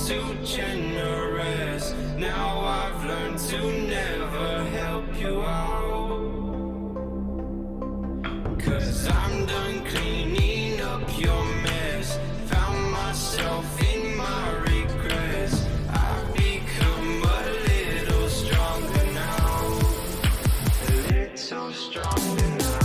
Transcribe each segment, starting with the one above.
too generous. Now I've learned to never help you out. 'Cause I'm done cleaning up your mess. Found myself in my regrets. I've become a little stronger now. A little stronger now.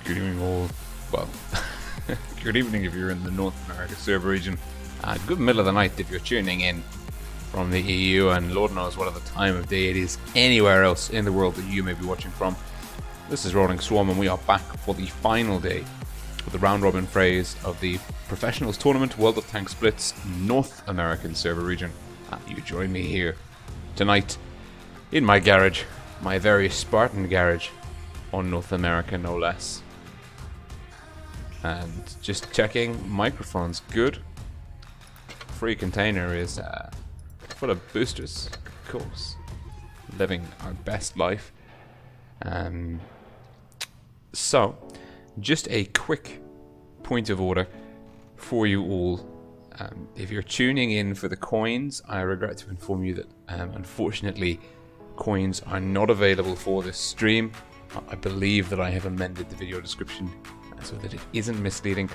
good evening all, well, good evening if you're in the North America server region, good middle of the night if you're tuning in from the EU, and Lord knows what other time of day it is anywhere else in the world that you may be watching from. This is Rolling Swarm, and we are back for the final day for the round robin phase of the Professionals Tournament World of Tanks Blitz North American server region. You join me here tonight in my garage, my very Spartan garage on North America, no less. And just checking, microphone's good. Free container is full of boosters, of course. Living our best life. So, just a quick point of order for you all. If you're tuning in for the coins, I regret to inform you that unfortunately coins are not available for this stream. I believe that I have amended the video description so that it isn't misleading.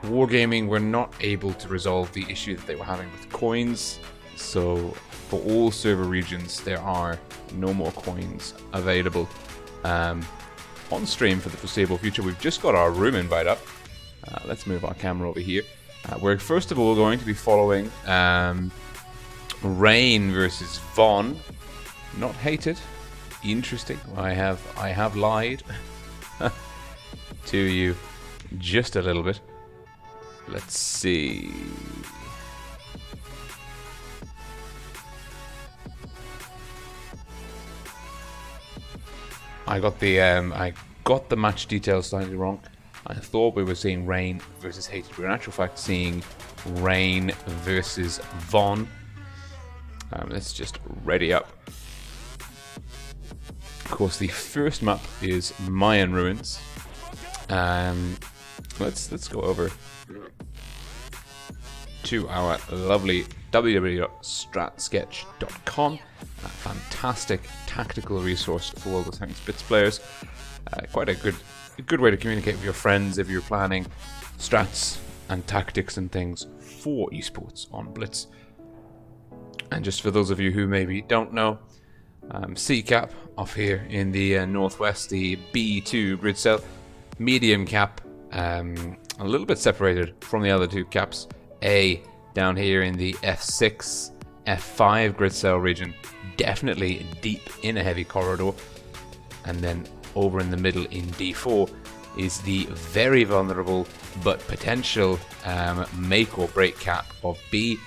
Wargaming were not able to resolve the issue that they were having with coins, so for all server regions there are no more coins available on stream for the foreseeable future. We've just got our room invite up. Let's move our camera over here. We're first of all going to be following Rain versus Vaughn. Not hated. Interesting. I have lied to you just a little bit. Let's see. I got the match details slightly wrong. I thought we were seeing Rain versus Hated. We're in actual fact seeing Rain versus Vaughn. Let's just ready up. Of course, the first map is Mayan Ruins. Let's go over to our lovely www.stratsketch.com. A fantastic tactical resource for World of Tanks Blitz players. Quite a good way to communicate with your friends if you're planning strats and tactics and things for esports on Blitz. And just for those of you who maybe don't know, C cap off here in the northwest, the B2 grid cell, medium cap, a little bit separated from the other two caps. A down here in the F6, F5 grid cell region, definitely deep in a heavy corridor. And then over in the middle in D4 is the very vulnerable but potential make or break cap of B.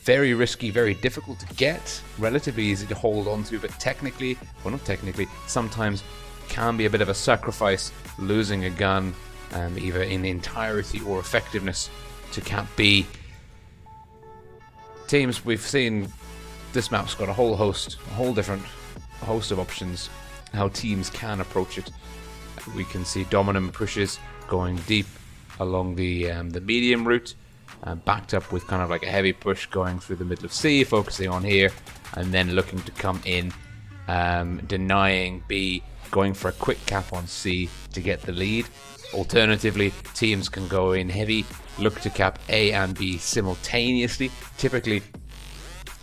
Very risky, very difficult to get, relatively easy to hold on to, but technically, well not technically, sometimes can be a bit of a sacrifice, losing a gun either in entirety or effectiveness to cap B. Teams, we've seen this map's got a whole different host of options how teams can approach it. We can see dominant pushes going deep along the medium route, backed up with kind of like a heavy push going through the middle of C, focusing on here, and then looking to come in, denying B, going for a quick cap on C to get the lead. Alternatively, teams can go in heavy, look to cap A and B simultaneously. Typically,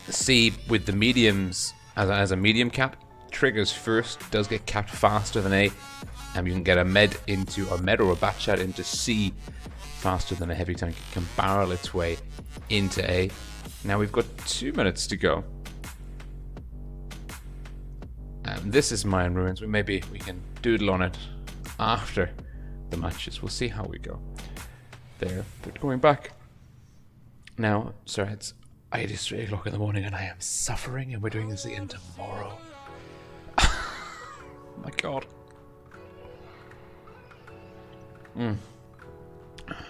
C with the mediums as a medium cap triggers first, does get capped faster than A, and you can get a med or a bat shot into C faster than a heavy tank. It can barrel its way into A. Now we've got 2 minutes to go. This is Mayan Ruins. Maybe we can doodle on it after the matches. We'll see how we go. They're going back. Now, sorry, it's 3 o'clock in the morning and I am suffering, and we're doing this again tomorrow. Oh my god.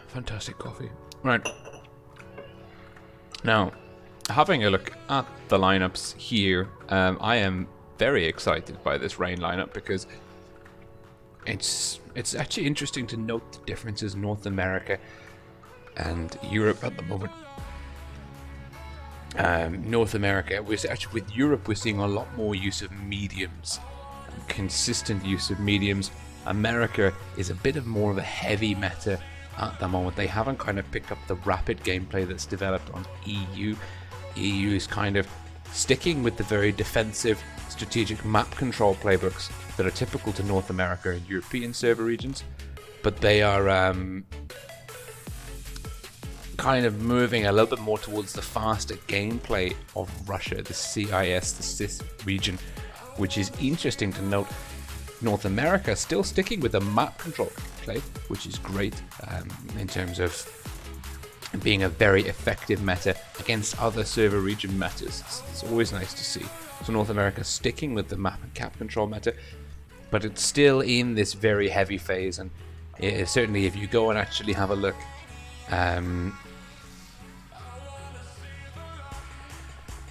Fantastic coffee. Right. Now, having a look at the lineups here, I am very excited by this Rain lineup because it's actually interesting to note the differences in North America and Europe at the moment. North America, with Europe, we're seeing a lot more use of mediums, consistent use of mediums. America is a bit more of a heavy meta at the moment. They haven't kind of picked up the rapid gameplay that's developed on EU. EU is kind of sticking with the very defensive, strategic map control playbooks that are typical to North America and European server regions, but they are kind of moving a little bit more towards the faster gameplay of Russia, the CIS, the CIS region, which is interesting to note North America still sticking with the map control play, which is great in terms of being a very effective meta against other server region metas. It's always nice to see. So North America sticking with the map and cap control meta, but it's still in this very heavy phase. And certainly if you go and actually have a look,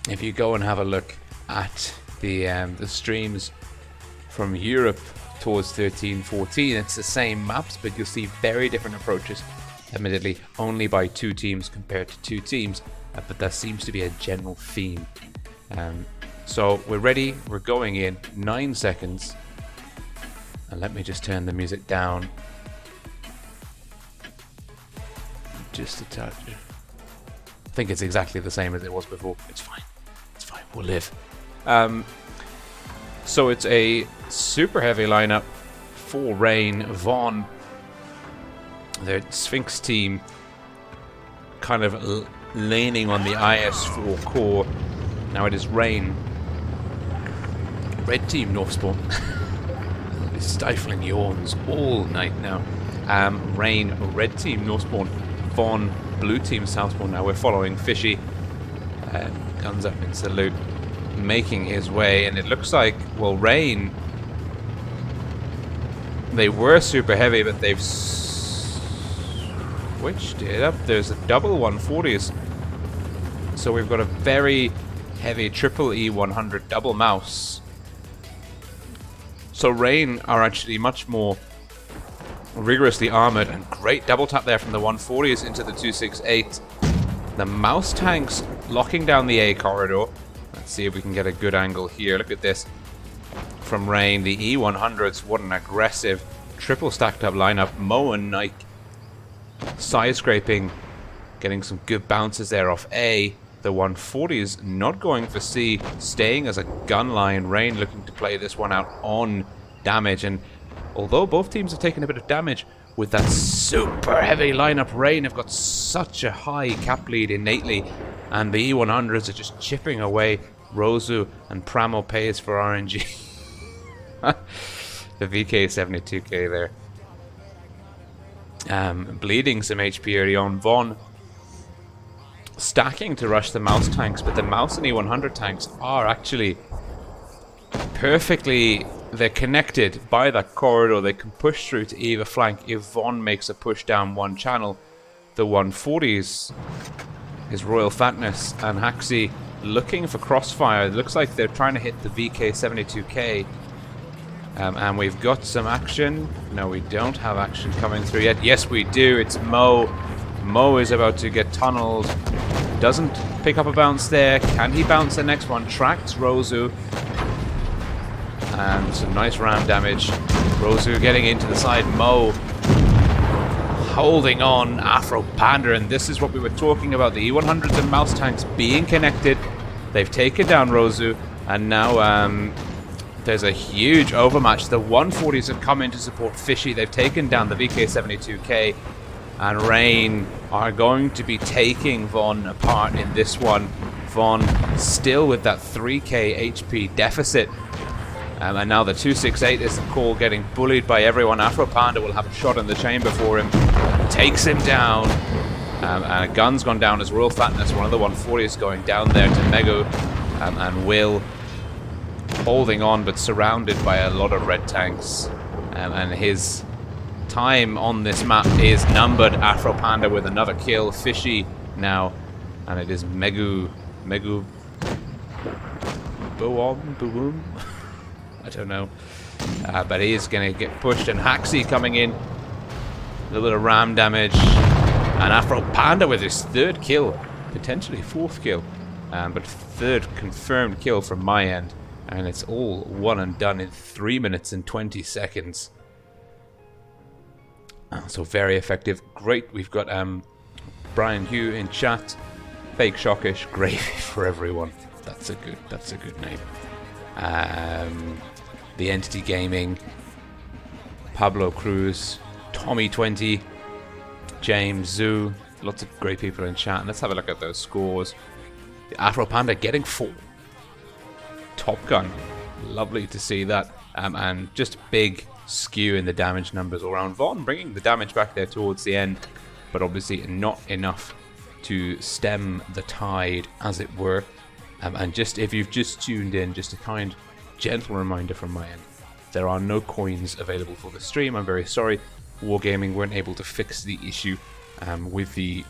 if you go and have a look at the streams from Europe towards 13-14, it's the same maps, but you'll see very different approaches. Admittedly, only by 2 teams compared to 2 teams, but that seems to be a general theme. So we're ready, we're going in, 9 seconds. And let me just turn the music down just a touch. I think it's exactly the same as it was before. It's fine, we'll live. So it's a super heavy lineup for Rain, Vaughn, the Sphinx team, kind of leaning on the IS4 core. Now it is Rain, red team North Spawn. Stifling yawns all night now. Rain, red team North Spawn, Vaughn, blue team South Spawn. Now we're following Fishy, guns up in salute, making his way, and it looks like, well, Rain, they were super heavy, but they've switched it up. There's a double 140s, so we've got a very heavy triple E100 double mouse. So Rain are actually much more rigorously armored, and great double tap there from the 140s into the 268. The mouse tanks locking down the A corridor. Let's see if we can get a good angle here. Look at this from Rain. The E100s, what an aggressive triple stacked up lineup. Mo and Nike side scraping, getting some good bounces there off A. The 140s not going for C, staying as a gun line. Rain looking to play this one out on damage, and although both teams have taken a bit of damage with that super heavy lineup, Rain have got such a high cap lead innately, and the E100s are just chipping away. Rozu and Pramo pays for RNG. The VK72K there. Bleeding some HP early on. Vaughn stacking to rush the mouse tanks, but the mouse and E100 tanks are actually perfectly, they're connected by that corridor. They can push through to either flank if Vaughn makes a push down one channel. The 140s, his Royal Fatness and Haxi looking for crossfire. It looks like they're trying to hit the VK72K. And we've got some action. No, we don't have action coming through yet. Yes, we do. It's Mo. Mo is about to get tunneled. Doesn't pick up a bounce there. Can he bounce the next one? Tracks Rozu. And some nice ram damage. Rozu getting into the side. Mo holding on. Afro Panda. And this is what we were talking about. The E100s and mouse tanks being connected. They've taken down Rozu. And now there's a huge overmatch. The 140s have come in to support Fishy. They've taken down the VK72K. And Rain are going to be taking Vaughn apart in this one. Vaughn still with that 3k HP deficit. And now the 268 is the call, getting bullied by everyone. Afro Panda will have a shot in the chamber for him. Takes him down. And a gun's gone down as Royal Fatness. One of the 140s going down there to Megu. And Will holding on, but surrounded by a lot of red tanks. And his time on this map is numbered. Afro Panda with another kill. Fishy now, and it is Megu Boom. I don't know, but he is going to get pushed, and Haxi coming in, a little bit of ram damage, and Afro Panda with his 3rd kill, potentially 4th kill, but 3rd confirmed kill from my end, and it's all one and done in 3 minutes and 20 seconds. So very effective. Great. We've got Brian Hugh in chat. Fake Shockish, gravy for everyone. That's a good name. The Entity Gaming, Pablo Cruz, Tommy20, James Zoo. Lots of great people in chat. Let's have a look at those scores. The Afro Panda getting 4. Top Gun Lovely to see that. And just big skew in the damage numbers all around. Vaughn bringing the damage back there towards the end, but obviously not enough to stem the tide, as it were. And just if you've just tuned in, just a kind, gentle reminder from my end, there are no coins available for the stream. I'm very sorry. Wargaming weren't able to fix the issue with the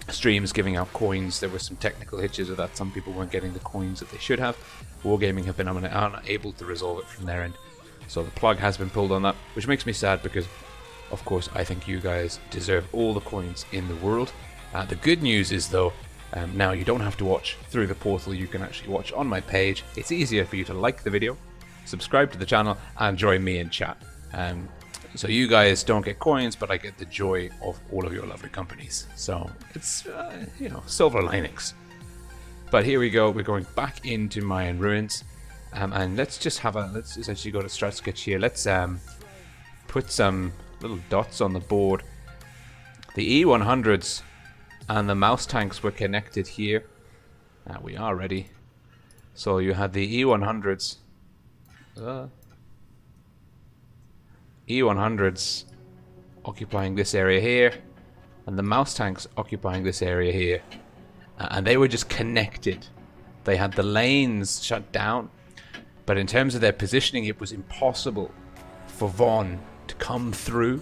streams giving out coins. There were some technical hitches with that. Some people weren't getting the coins that they should have. Wargaming have been unable to resolve it from their end. So the plug has been pulled on that, which makes me sad because, of course, I think you guys deserve all the coins in the world. The good news is, though, now you don't have to watch through the portal. You can actually watch on my page. It's easier for you to like the video, subscribe to the channel, and join me in chat. So you guys don't get coins, but I get the joy of all of your lovely companies. So it's, you know, silver linings. But here we go. We're going back into Mayan ruins. And let's just actually go to strat sketch here. Let's put some little dots on the board. The E100s and the mouse tanks were connected here. We are ready. So you had the E100s. E100s occupying this area here, and the mouse tanks occupying this area here. And they were just connected. They had the lanes shut down. But in terms of their positioning, it was impossible for Vaughn to come through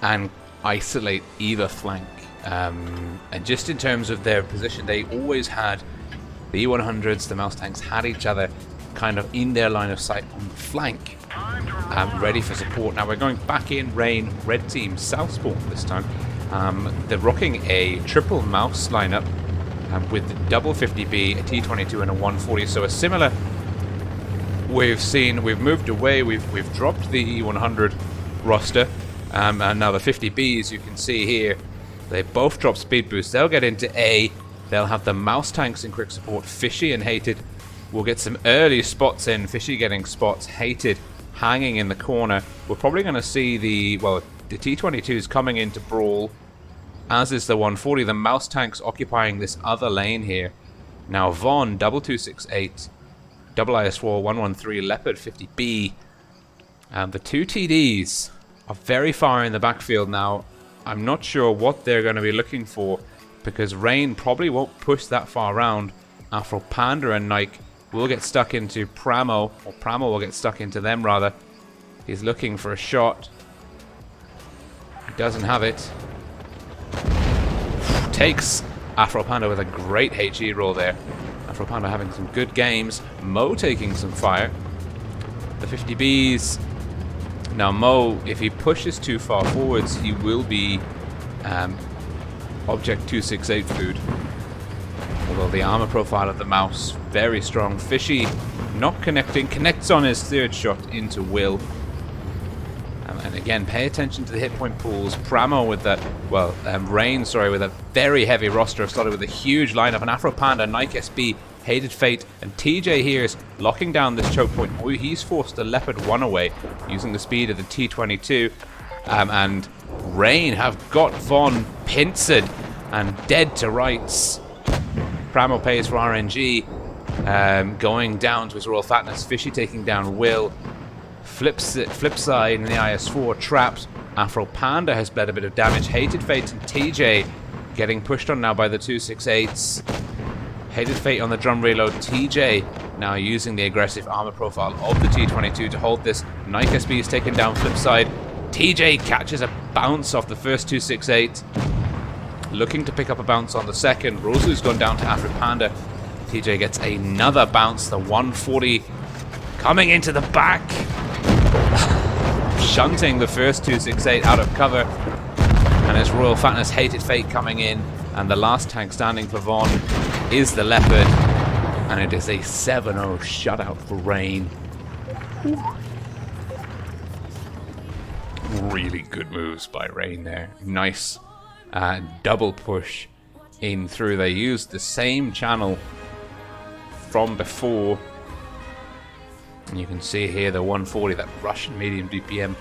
and isolate either flank. And just in terms of their position, they always had the E100s, the mouse tanks had each other kind of in their line of sight on the flank, ready for support. Now we're going back in Rain, red team, South Spawn this time. They're rocking a triple mouse lineup with the double 50B, a T22 and a 140. So a similar, we've moved away, we've dropped the E100 roster, and now the 50Bs, you can see here, they both drop speed boost. They'll get into A, they'll have the mouse tanks in quick support. Fishy and Hated will get some early spots in. Fishy getting spots, Hated hanging in the corner. We're probably going to see the T22s coming into brawl, as is the 140. The mouse tanks occupying this other lane here. Now Vaughn, double 268, double IS4, 113, Leopard 50B. The two TDs are very far in the backfield now. I'm not sure what they're going to be looking for, because Rain probably won't push that far around. Afro Panda and Nike will get stuck into Pramo, or Prama will get stuck into them rather. He's looking for a shot. He doesn't have it. Takes Afro Panda with a great HE roll there. Afro Panda having some good games. Mo taking some fire. The 50Bs. Now Mo, if he pushes too far forwards, he will be Object 268 food. Although the armor profile of the mouse, very strong. Fishy not connecting, connects on his third shot into Will. And again, pay attention to the hit point pools. Pramo with that, Rain, sorry, with a very heavy roster. Have started with a huge lineup. And Afro Panda, Nike SB, Hated Fate, and TJ here is locking down this choke point. Oh, he's forced the Leopard 1 away using the speed of the T22. And Rain have got Vaughn pincered and dead to rights. Pramo pays for RNG, going down to his Royal Fatness. Fishy taking down Will. Flip side in the IS4, trapped. Afro Panda has bled a bit of damage. Hated Fate and TJ getting pushed on now by the 268s. Hated Fate on the drum reload. TJ now using the aggressive armor profile of the T22 to hold this. Nike SB is taken down flip side. TJ catches a bounce off the first 268. Looking to pick up a bounce on the second. Rosu's gone down to Afro Panda. TJ gets another bounce. The 140 coming into the back. Shunting the first 268 out of cover. And it's Royal Fatness, Hated Fate coming in. And the last tank standing for Vaughn is the Leopard. And it is a 7-0 shutout for Rain. Really good moves by Rain there. Nice double push in through. They used the same channel from before. And you can see here the 140, that Russian medium DPM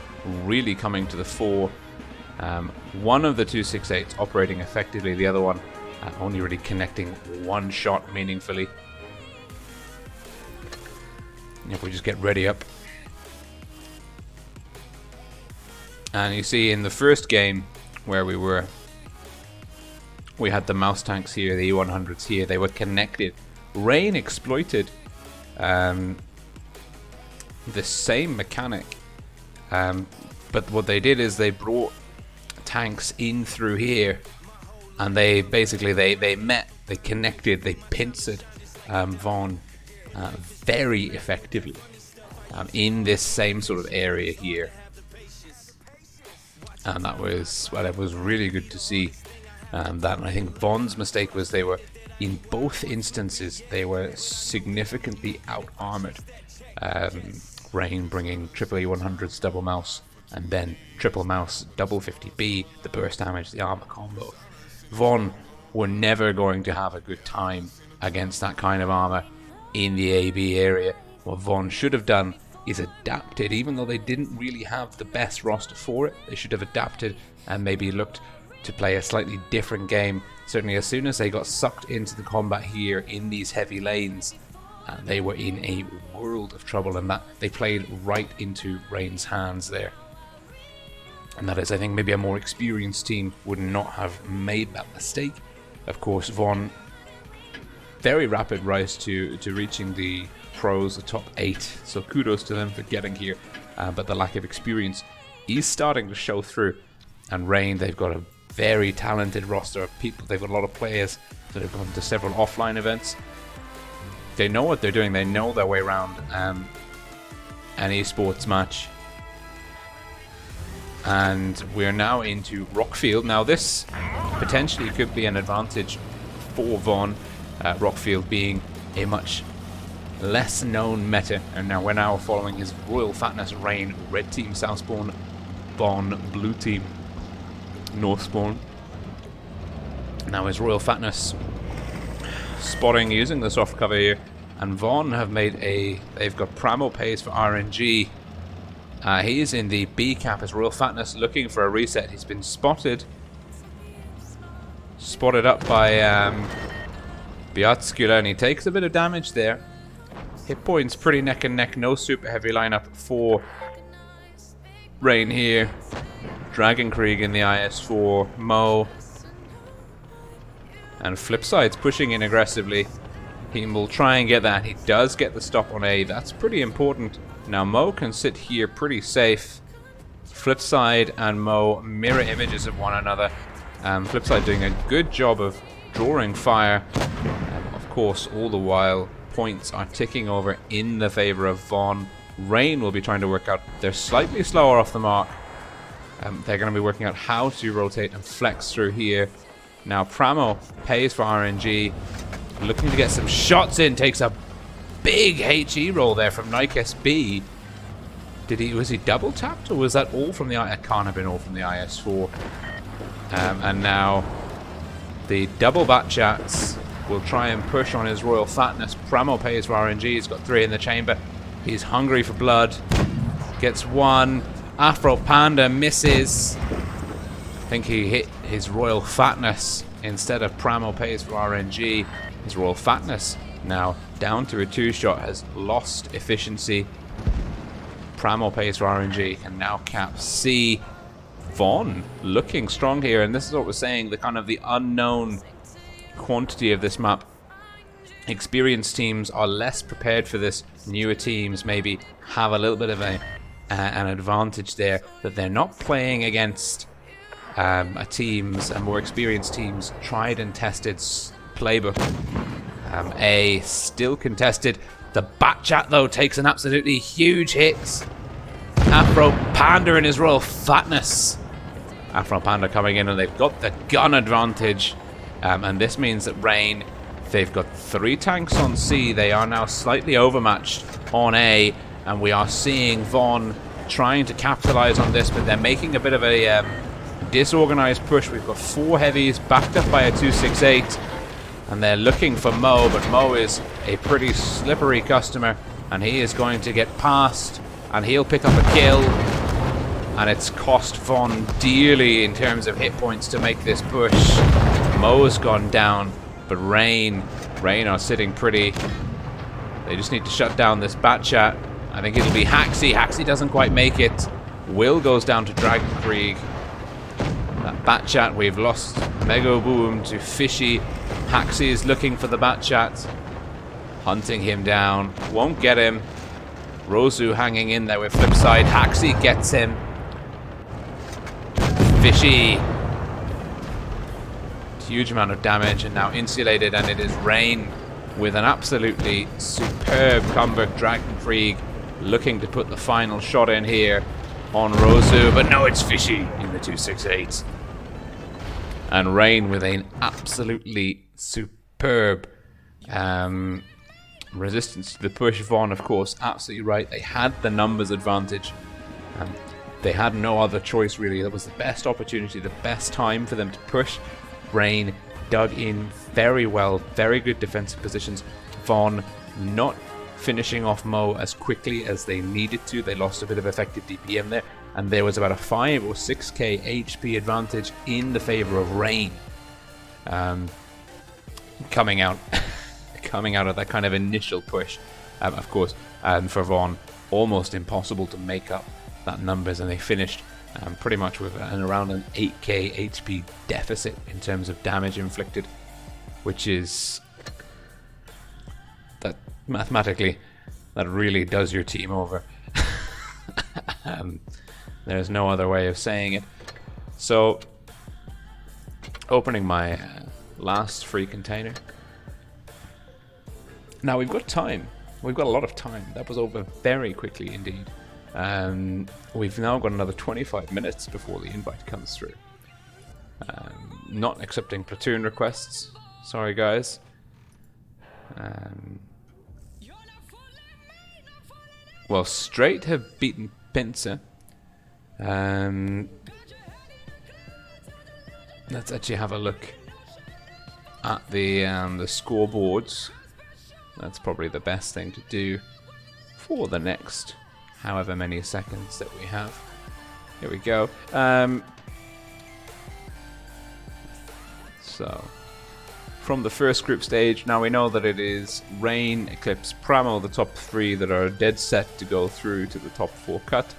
really coming to the fore. One of the 268s operating effectively, the other one only really connecting one shot meaningfully. If we just get ready up. And you see in the first game where we had the mouse tanks here, the E100s here, they were connected. Rain exploited the same mechanic, but what they did is they brought tanks in through here, and they basically they met, they connected, they pincered Vaughn very effectively in this same sort of area here, and that was, well, it was really good to see that. And I think Vaughn's mistake was they were, in both instances, they were significantly out-armored. Rain bringing triple E100s double mouse, and then triple mouse double 50B, the burst damage, the armor combo. Vaughn were never going to have a good time against that kind of armor in the AB area. What Vaughn should have done is adapted, even though they didn't really have the best roster for it. They should have adapted and maybe looked to play a slightly different game. Certainly as soon as they got sucked into the combat here in these heavy lanes, they were in a world of trouble, and that they played right into Rain's hands there. And that is, I think, maybe a more experienced team would not have made that mistake. Of course, Vaughn, very rapid rise to reaching the pros, the top 8, so kudos to them for getting here, but the lack of experience is starting to show through. And Rain, they've got a very talented roster of people. They've got a lot of players that have gone to several offline events. They know what they're doing. They know their way around an esports match. And we're now into Rockfield. Now this potentially could be an advantage for Vaughn, Rockfield being a much less known meta. And now we're now following his Royal Fatness Rain, red team south spawn, Vaughn blue team north spawn. Now his Royal Fatness spotting using the soft cover here, and Vaughn have made they've got Pramo pays for RNG. He is in the B cap as Royal Fatness, looking for a reset. He's been spotted up by Biatskula, and he takes a bit of damage there. Hit points pretty neck and neck. No super heavy lineup for Rain here. Dragon Krieg in the IS4, Mo, and Flipside's pushing in aggressively. He will try and get that. He does get the stop on A. That's pretty important. Now Mo can sit here pretty safe. Flipside and Mo mirror images of one another. Flipside doing a good job of drawing fire. Of course, all the while, points are ticking over in the favor of Vaughn. Rain will be trying to work out. They're slightly slower off the mark. They're going to be working out how to rotate and flex through here. Now Pramo pays for RNG, looking to get some shots in, takes a big HE roll there from Nike SB. Was he double tapped, or was that all from the it can't have been all from the IS4. And now the double bat chats will try and push on his Royal Fatness. Pramo pays for RNG, he's got 3 in the chamber. He's hungry for blood. Gets 1. Afro Panda misses. I think he hit his Royal Fatness instead of Pramo pays for RNG. His Royal Fatness now down to a 2-shot, has lost efficiency. Pramo pays for RNG and now cap C. Vaughn looking strong here, and this is what we're saying, the kind of the unknown quantity of this map. Experienced teams are less prepared for this. Newer teams maybe have a little bit of an advantage there, that they're not playing against a more experienced team's tried and tested playbook. A still contested. The bat chat though takes an absolutely huge hit. Afro Panda in his Royal Fatness. Afro Panda coming in, and they've got the gun advantage. And this means that Rain, they've got 3 tanks on C. They are now slightly overmatched on A. And we are seeing Vaughn trying to capitalize on this, but they're making a bit of a disorganized push. We've got 4 heavies backed up by a 268, and they're looking for Mo, but Mo is a pretty slippery customer, and he is going to get past, and he'll pick up a kill, and it's cost Vaughn dearly in terms of hit points to make this push. Mo's gone down, but Rain are sitting pretty. They just need to shut down this bat chat. I think it'll be Haxi. Haxi doesn't quite make it. Will goes down to Dragon Krieg. That bat chat, we've lost Mega Boom to Fishy. Haxi is looking for the bat chat. Hunting him down. Won't get him. Rosu hanging in there with Flipside. Haxi gets him. Fishy. Huge amount of damage and now insulated, and it is Rain with an absolutely superb comeback. Dragon Krieg looking to put the final shot in here on Rosu, but no, it's Fishy in the 268. And Rain with an absolutely superb resistance to the push. Vaughn, of course, absolutely right. They had the numbers advantage. They had no other choice, really. That was the best opportunity, the best time for them to push. Rain dug in very well, very good defensive positions. Vaughn not finishing off Mo as quickly as they needed to. They lost a bit of effective DPM there, and there was about a 5 or 6k HP advantage in the favor of Rain. Coming out of that kind of initial push, of course, for Vaughn, almost impossible to make up that numbers, and they finished pretty much with around an 8k HP deficit in terms of damage inflicted, which is that mathematically that really does your team over. There's no other way of saying it. So, opening my last free container. Now we've got time. We've got a lot of time. That was over very quickly indeed. We've now got another 25 minutes before the invite comes through. Not accepting platoon requests. Sorry, guys. Well, Straight have beaten Pincer. Let's actually have a look at the scoreboards. That's probably the best thing to do for the next however many seconds that we have. Here we go. So, from the first group stage, now we know that it is Rain, Eclipse, Pramo, the top 3 that are dead set to go through to the top 4 cut.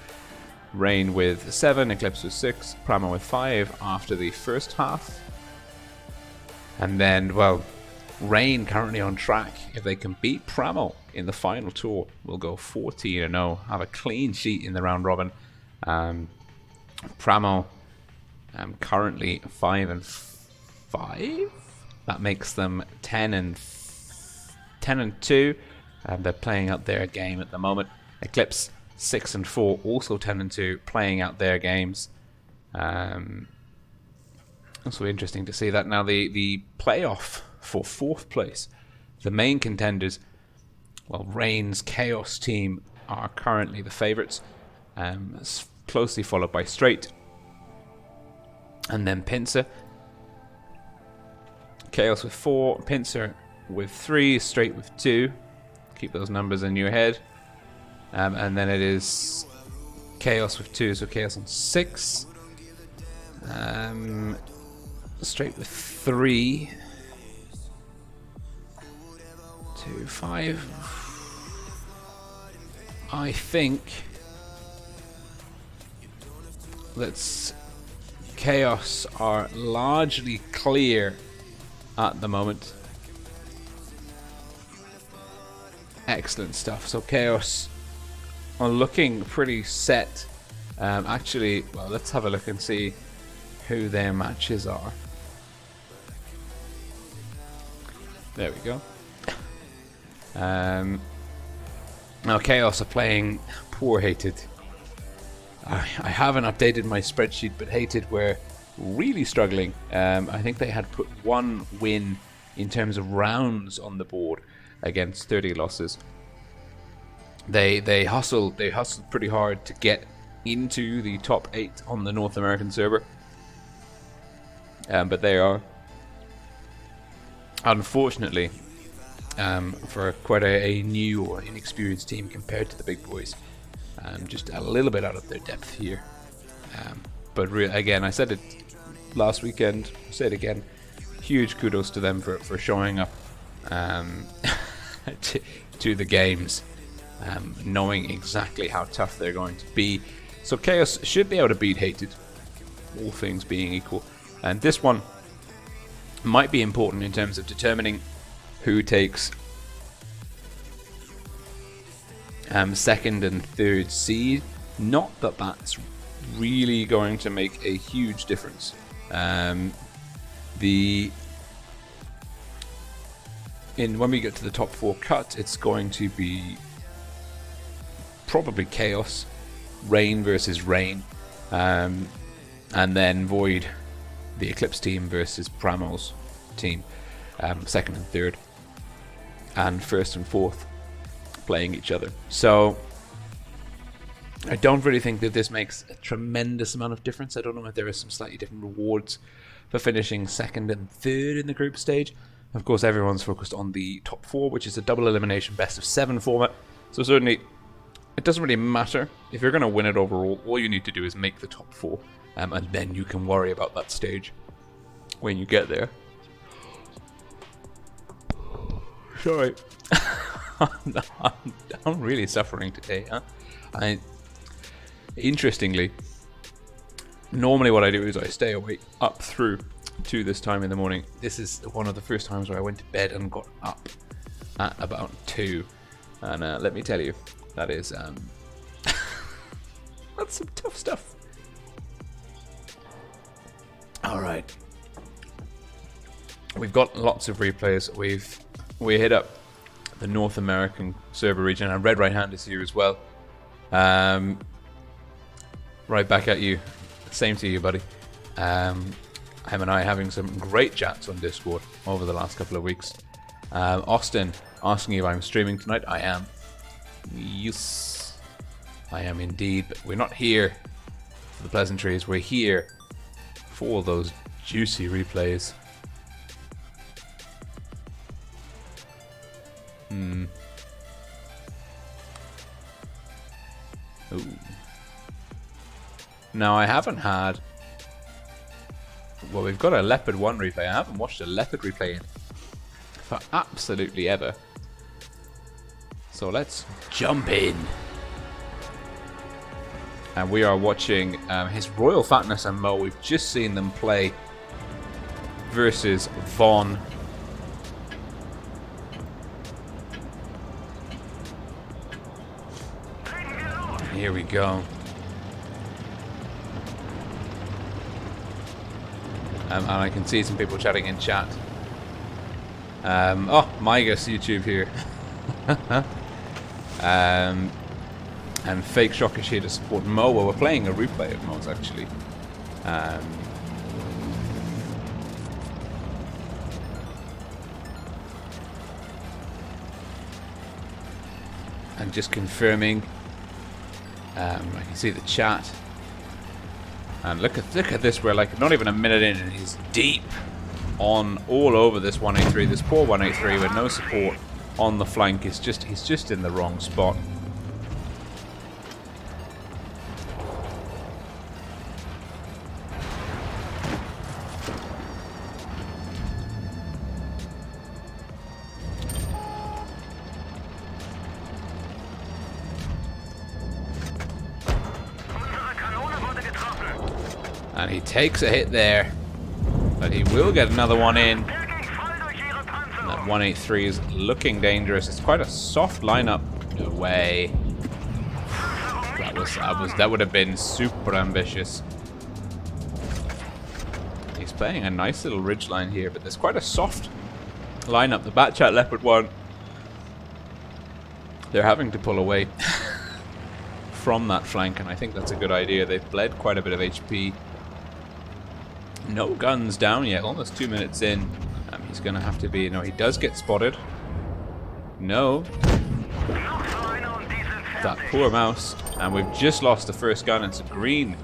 Rain with 7, Eclipse with 6, Pramo with 5 after the first half. And then, well, Rain currently on track. If they can beat Pramo in the final tour, will go 14-0, have a clean sheet in the round robin. Pramo currently 5-5. That makes them 10-2. They're playing out their game at the moment. Eclipse 6-4, also 10-2, playing out their games. Also interesting to see that. Now the playoff for 4th place, the main contenders, well, Rain's Chaos team are currently the favourites, closely followed by Straight, and then Pincer. Chaos with 4, Pincer with 3, Straight with 2. Keep those numbers in your head. And then it is Chaos with 2, so Chaos on 6. Straight with 3. 2, 5. I think that Chaos are largely clear at the moment. Excellent stuff. So Chaos are looking pretty set. Actually, well, let's have a look and see who their matches are. There we go. Now Chaos are playing poor Hated. I haven't updated my spreadsheet, but Hated were really struggling. I think they had put 1 win in terms of rounds on the board against 30 losses. They hustled pretty hard to get into the top 8 on the North American server. But they are, unfortunately, for quite a new or inexperienced team compared to the big boys, just a little bit out of their depth here. But again, I said it last weekend, I'll say it again, huge kudos to them for showing up to the games, knowing exactly how tough they're going to be. So Chaos should be able to beat Hated, all things being equal. And this one might be important in terms of determining who takes second and third seed. Not that that's really going to make a huge difference. When we get to the top 4 cut, it's going to be probably Chaos, Rain versus Rain, and then Void, the Eclipse team, versus Pramo's team, second and third, and first and fourth playing each other. So I don't really think that this makes a tremendous amount of difference. I don't know if there are some slightly different rewards for finishing second and third in the group stage. Of course, everyone's focused on the top 4, which is a double elimination best of 7 format. So certainly, it doesn't really matter. If you're going to win it overall, all you need to do is make the top 4. And then you can worry about that stage when you get there. Sorry. I'm really suffering today, huh? Interestingly, normally what I do is I stay awake up through to this time in the morning. This is one of the first times where I went to bed and got up at about 2. And let me tell you, that is that's some tough stuff. Alright. We've got lots of replays. We hit up the North American server region, and Red Right Hand is here as well. Right back at you. Same to you, buddy. Him and I having some great chats on Discord over the last couple of weeks. Austin asking if I'm streaming tonight. I am. Yes, I am indeed. But we're not here for the pleasantries. We're here for all those juicy replays. Ooh. Now I haven't had. Well, we've got a Leopard 1 replay. I haven't watched a Leopard replay in for absolutely ever. So let's jump in. And we are watching his Royal Fatness and Mo. We've just seen them play versus Vaughn. Here we go. And I can see some people chatting in chat. Oh, Mygus YouTube here. And Fake Shock is here to support Mo. Well, we're playing a replay of Mo's actually. And just confirming. I can see the chat. And look at this, we're like not even a minute in and he's deep on all over this 183. This poor 183 with no support on the flank. He's just in the wrong spot. And he takes a hit there, but he will get another one in. And that 183 is looking dangerous. It's quite a soft lineup. No way. That would have been super ambitious. He's playing a nice little ridge line here, but there's quite a soft lineup. The Batchat Leopard 1, they're having to pull away from that flank, and I think that's a good idea. They've bled quite a bit of HP. No guns down yet, almost 2 minutes in. He's going to have to be... No, he does get spotted. No. That poor mouse. And we've just lost the first gun. It's a green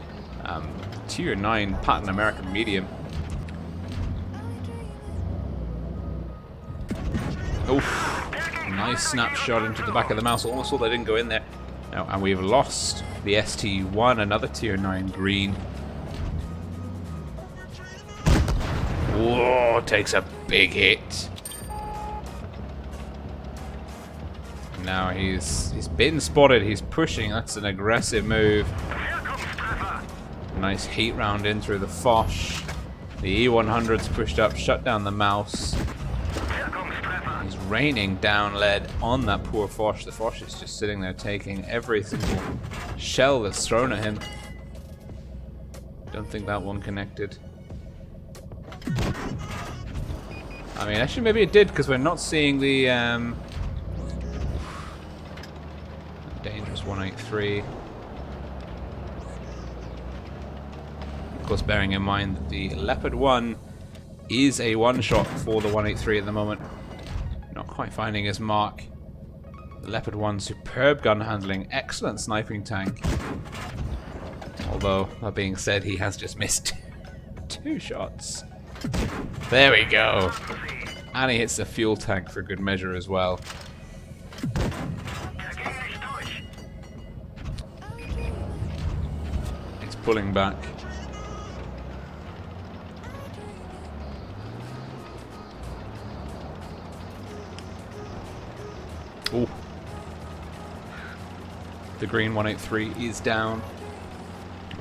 tier 9 pattern American medium. Oof. Nice snapshot into the back of the mouse. Almost thought they didn't go in there. Now, and we've lost the ST1, another tier 9 green. Whoa, takes a big hit. now he's been spotted. He's pushing. That's an aggressive move. Nice heat round in through the Foch. The E100's pushed up, shut down the mouse. He's raining down lead on that poor Foch. The Foch is just sitting there taking every single shell that's thrown at him. Don't think that one connected. I mean, actually maybe it did, because we're not seeing the dangerous 183. Of course, bearing in mind that the Leopard 1 is a one-shot for the 183 at the moment. Not quite finding his mark. The Leopard 1, superb gun handling, excellent sniping tank. Although, that being said, he has just missed 2 shots. There we go. And he hits the fuel tank for good measure as well. He's pulling back. Ooh. The green 183 is down.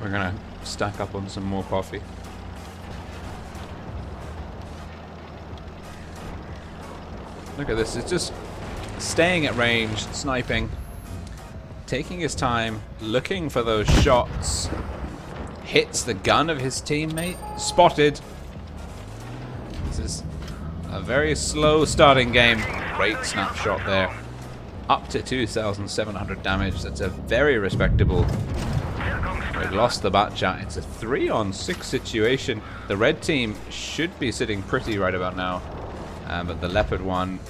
We're gonna stack up on some more coffee. Look at this, it's just staying at range, sniping, taking his time, looking for those shots. Hits the gun of his teammate, spotted. This is a very slow starting game. Great snapshot there. Up to 2,700 damage, that's a very respectable. We've lost the bat chat. It's a 3-on-6 situation. The red team should be sitting pretty right about now. But the Leopard 1...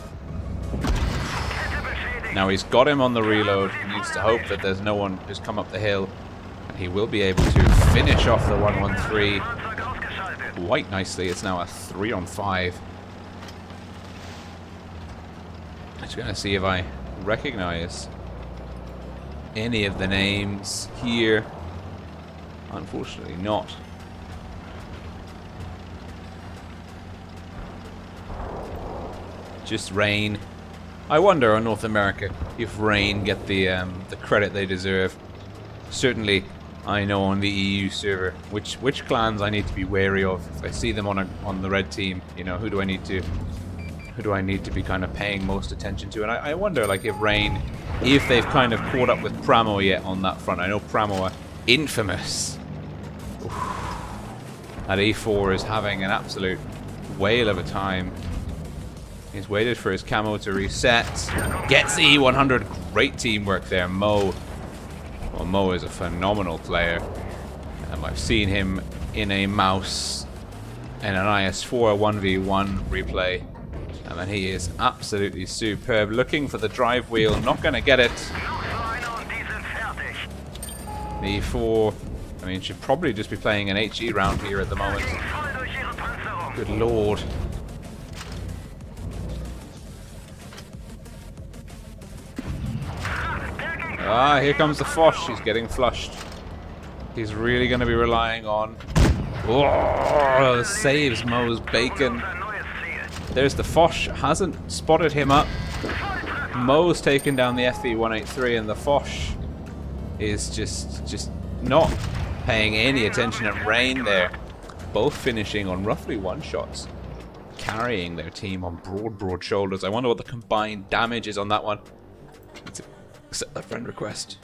Now he's got him on the reload. He needs to hope that there's no one who's come up the hill. And he will be able to finish off the 113 quite nicely. It's now a 3-on-5. I'm just going to see if I recognize any of the names here. Unfortunately not. Just Rain. I wonder on North America if Rain get the credit they deserve. Certainly, I know on the EU server which clans I need to be wary of. If I see them on the red team, you know, who do I need to be kind of paying most attention to? And I wonder, like, if Rain, if they've kind of caught up with PRAMO yet on that front. I know PRAMO are infamous. Oof. That E4 is having an absolute whale of a time. He's waited for his camo to reset. Gets the E100. Great teamwork there, Mo. Well, Mo is a phenomenal player. I've seen him in a mouse in an IS4 1v1 replay. And he is absolutely superb. Looking for the drive wheel. Not going to get it. The E4, I mean, should probably just be playing an HE round here at the moment. Good lord. Ah, here comes the Foch. He's getting flushed. He's really going to be relying on... Oh, saves Mo's bacon. There's the Foch. Hasn't spotted him up. Mo's taken down the FE183 and the Foch is just not paying any attention at Rain there. Both finishing on roughly 1 shots. Carrying their team on broad shoulders. I wonder what the combined damage is on that one. Let's accept that friend request.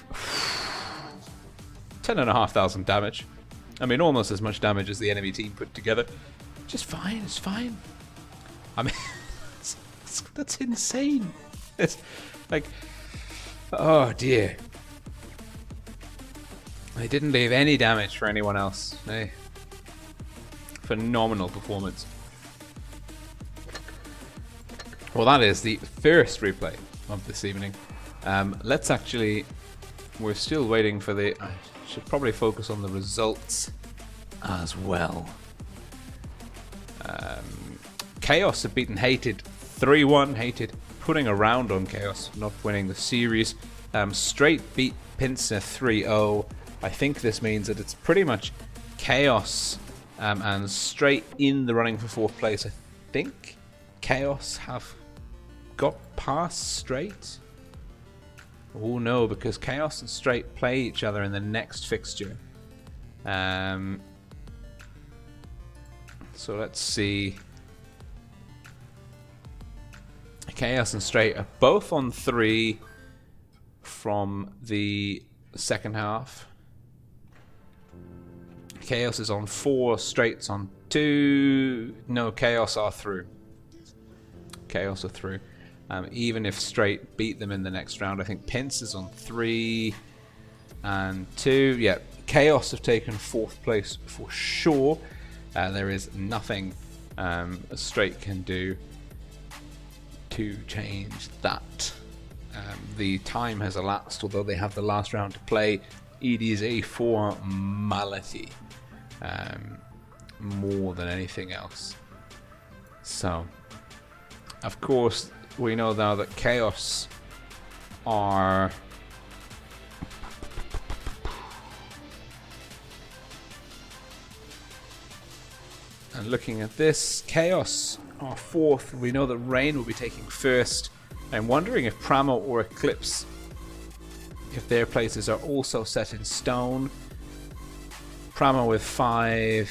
10,500 damage. I mean, almost as much damage as the enemy team put together. Just fine, it's fine. I mean, that's insane. It's like, oh dear. They didn't leave any damage for anyone else. Hey. Phenomenal performance. Well, that is the first replay of this evening. Let's actually... We're still waiting for the... I should probably focus on the results as well. Chaos have beaten Hated 3-1. Hated putting a round on Chaos, not winning the series. Straight beat Pinsner 3-0. I think this means that it's pretty much Chaos and Straight in the running for 4th place. I think Chaos have got past Straight. Oh no, because Chaos and Straight play each other in the next fixture. So let's see. Chaos and Straight are both on 3 from the second half. Chaos is on 4, Straight's on 2. No, Chaos are through. Chaos are through. Even if Straight beat them in the next round, I think Pince is on 3 and 2. Yeah, Chaos have taken 4th place for sure. There is nothing Straight can do to change that. The time has elapsed, although they have the last round to play. It is a formality more than anything else. So, of course, we know now that Chaos are and looking at this, Chaos are 4th. We know that Rain will be taking 1st. I'm wondering if Prama or Eclipse, if their places are also set in stone. Prama with 5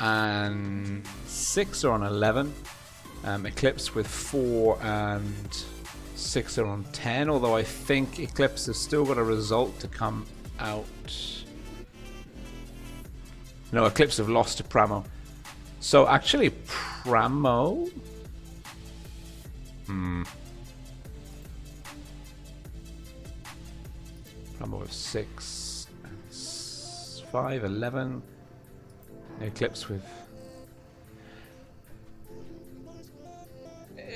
and 6 are on 11. Eclipse with 4 and 6 are on 10, although I think Eclipse has still got a result to come out. No, Eclipse have lost to Pramo. So actually Pramo... Pramo with 6, 5, 11. Eclipse with...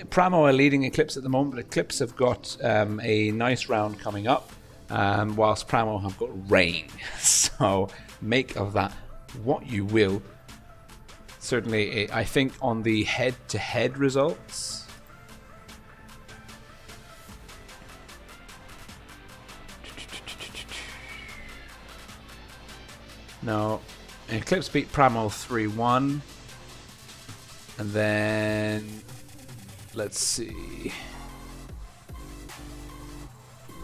Pramo are leading Eclipse at the moment, but Eclipse have got a nice round coming up, whilst Pramo have got Rain. So make of that what you will. Certainly, I think on the head-to-head results, no, Eclipse beat Pramo 3-1, and then let's see.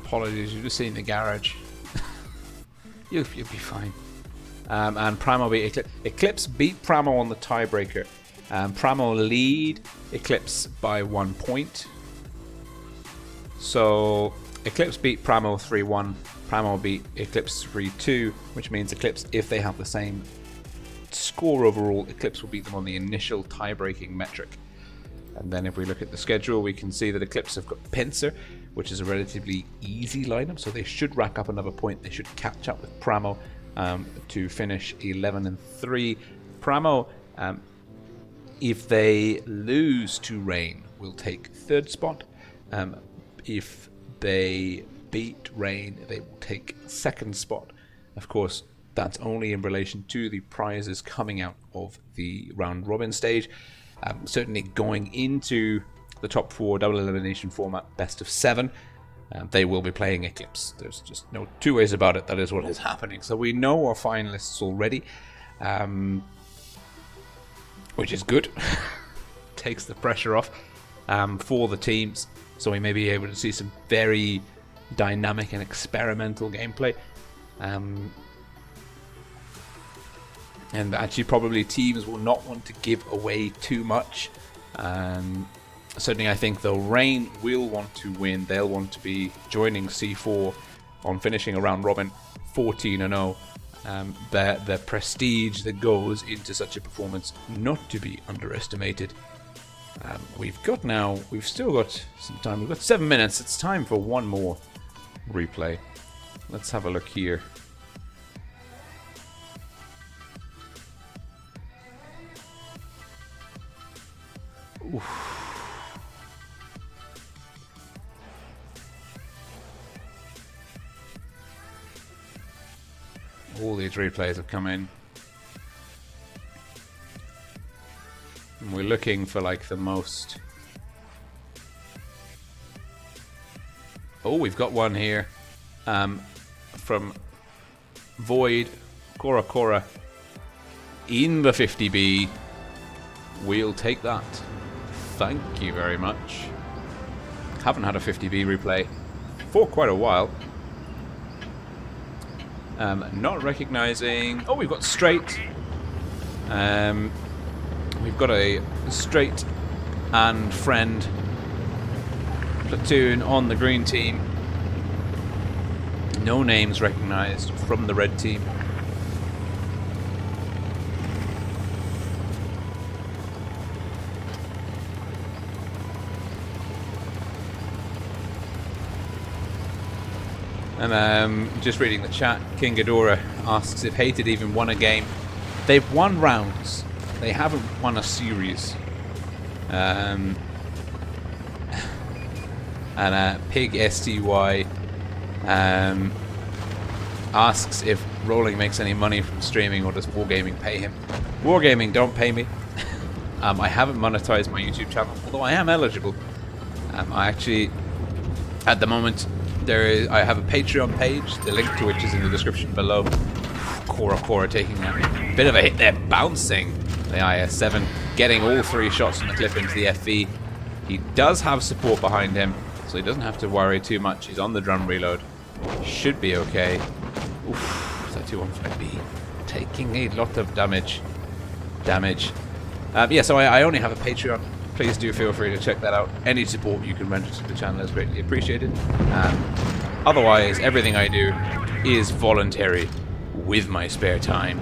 Apologies, you're just seeing the garage. You'll be fine. And Pramo beat Eclipse. Eclipse beat Pramo on the tiebreaker. Pramo lead Eclipse by 1 point. So Eclipse beat Pramo 3-1. Pramo beat Eclipse 3-2, which means Eclipse, if they have the same score overall, Eclipse will beat them on the initial tie-breaking metric. And then if we look at the schedule, we can see that Eclipse have got Pincer, which is a relatively easy lineup, so they should rack up another point. They should catch up with Pramo to finish 11-3. Pramo, if they lose to Rain, will take 3rd spot. If they beat Rain, they will take 2nd spot. Of course, that's only in relation to the prizes coming out of the round robin stage. Certainly going into the top 4 double elimination format, best of 7, they will be playing Eclipse. There's just no two ways about it. That is what is happening. So we know our finalists already, which is good. Takes the pressure off for the teams, so we may be able to see some very dynamic and experimental gameplay. And actually probably teams will not want to give away too much. Certainly I think though Rain will want to win. They'll want to be joining C4 on finishing a round robin 14-0. The prestige that goes into such a performance, not to be underestimated. We've still got some time. We've got 7 minutes. It's time for one more replay. Let's have a look here. Oof. All these replays have come in. And we're looking for like the most... Oh, we've got one here. From Void, Cora in the 50B. We'll take that. Thank you very much. Haven't had a 50B replay for quite a while. Not recognizing... Oh, we've got straight. We've got a straight and friend platoon on the green team. No names recognized from the red team. And just reading the chat, King Ghidorah asks if Hated even won a game. They've won rounds. They haven't won a series. And Pig STY asks if Rolling makes any money from streaming, or does Wargaming pay him? Wargaming don't pay me. I haven't monetized my YouTube channel, although I am eligible. I actually, at the moment, I have a Patreon page, the link to which is in the description below. Cora taking a bit of a hit there, bouncing the IS-7, getting all 3 shots from the clip into the FV. He does have support behind him, so he doesn't have to worry too much. He's on the drum reload. Should be okay. Oof, that 215B taking a lot of damage. Yeah, so I only have a Patreon. Please do feel free to check that out. Any support you can render to the channel is greatly appreciated. Otherwise, everything I do is voluntary with my spare time.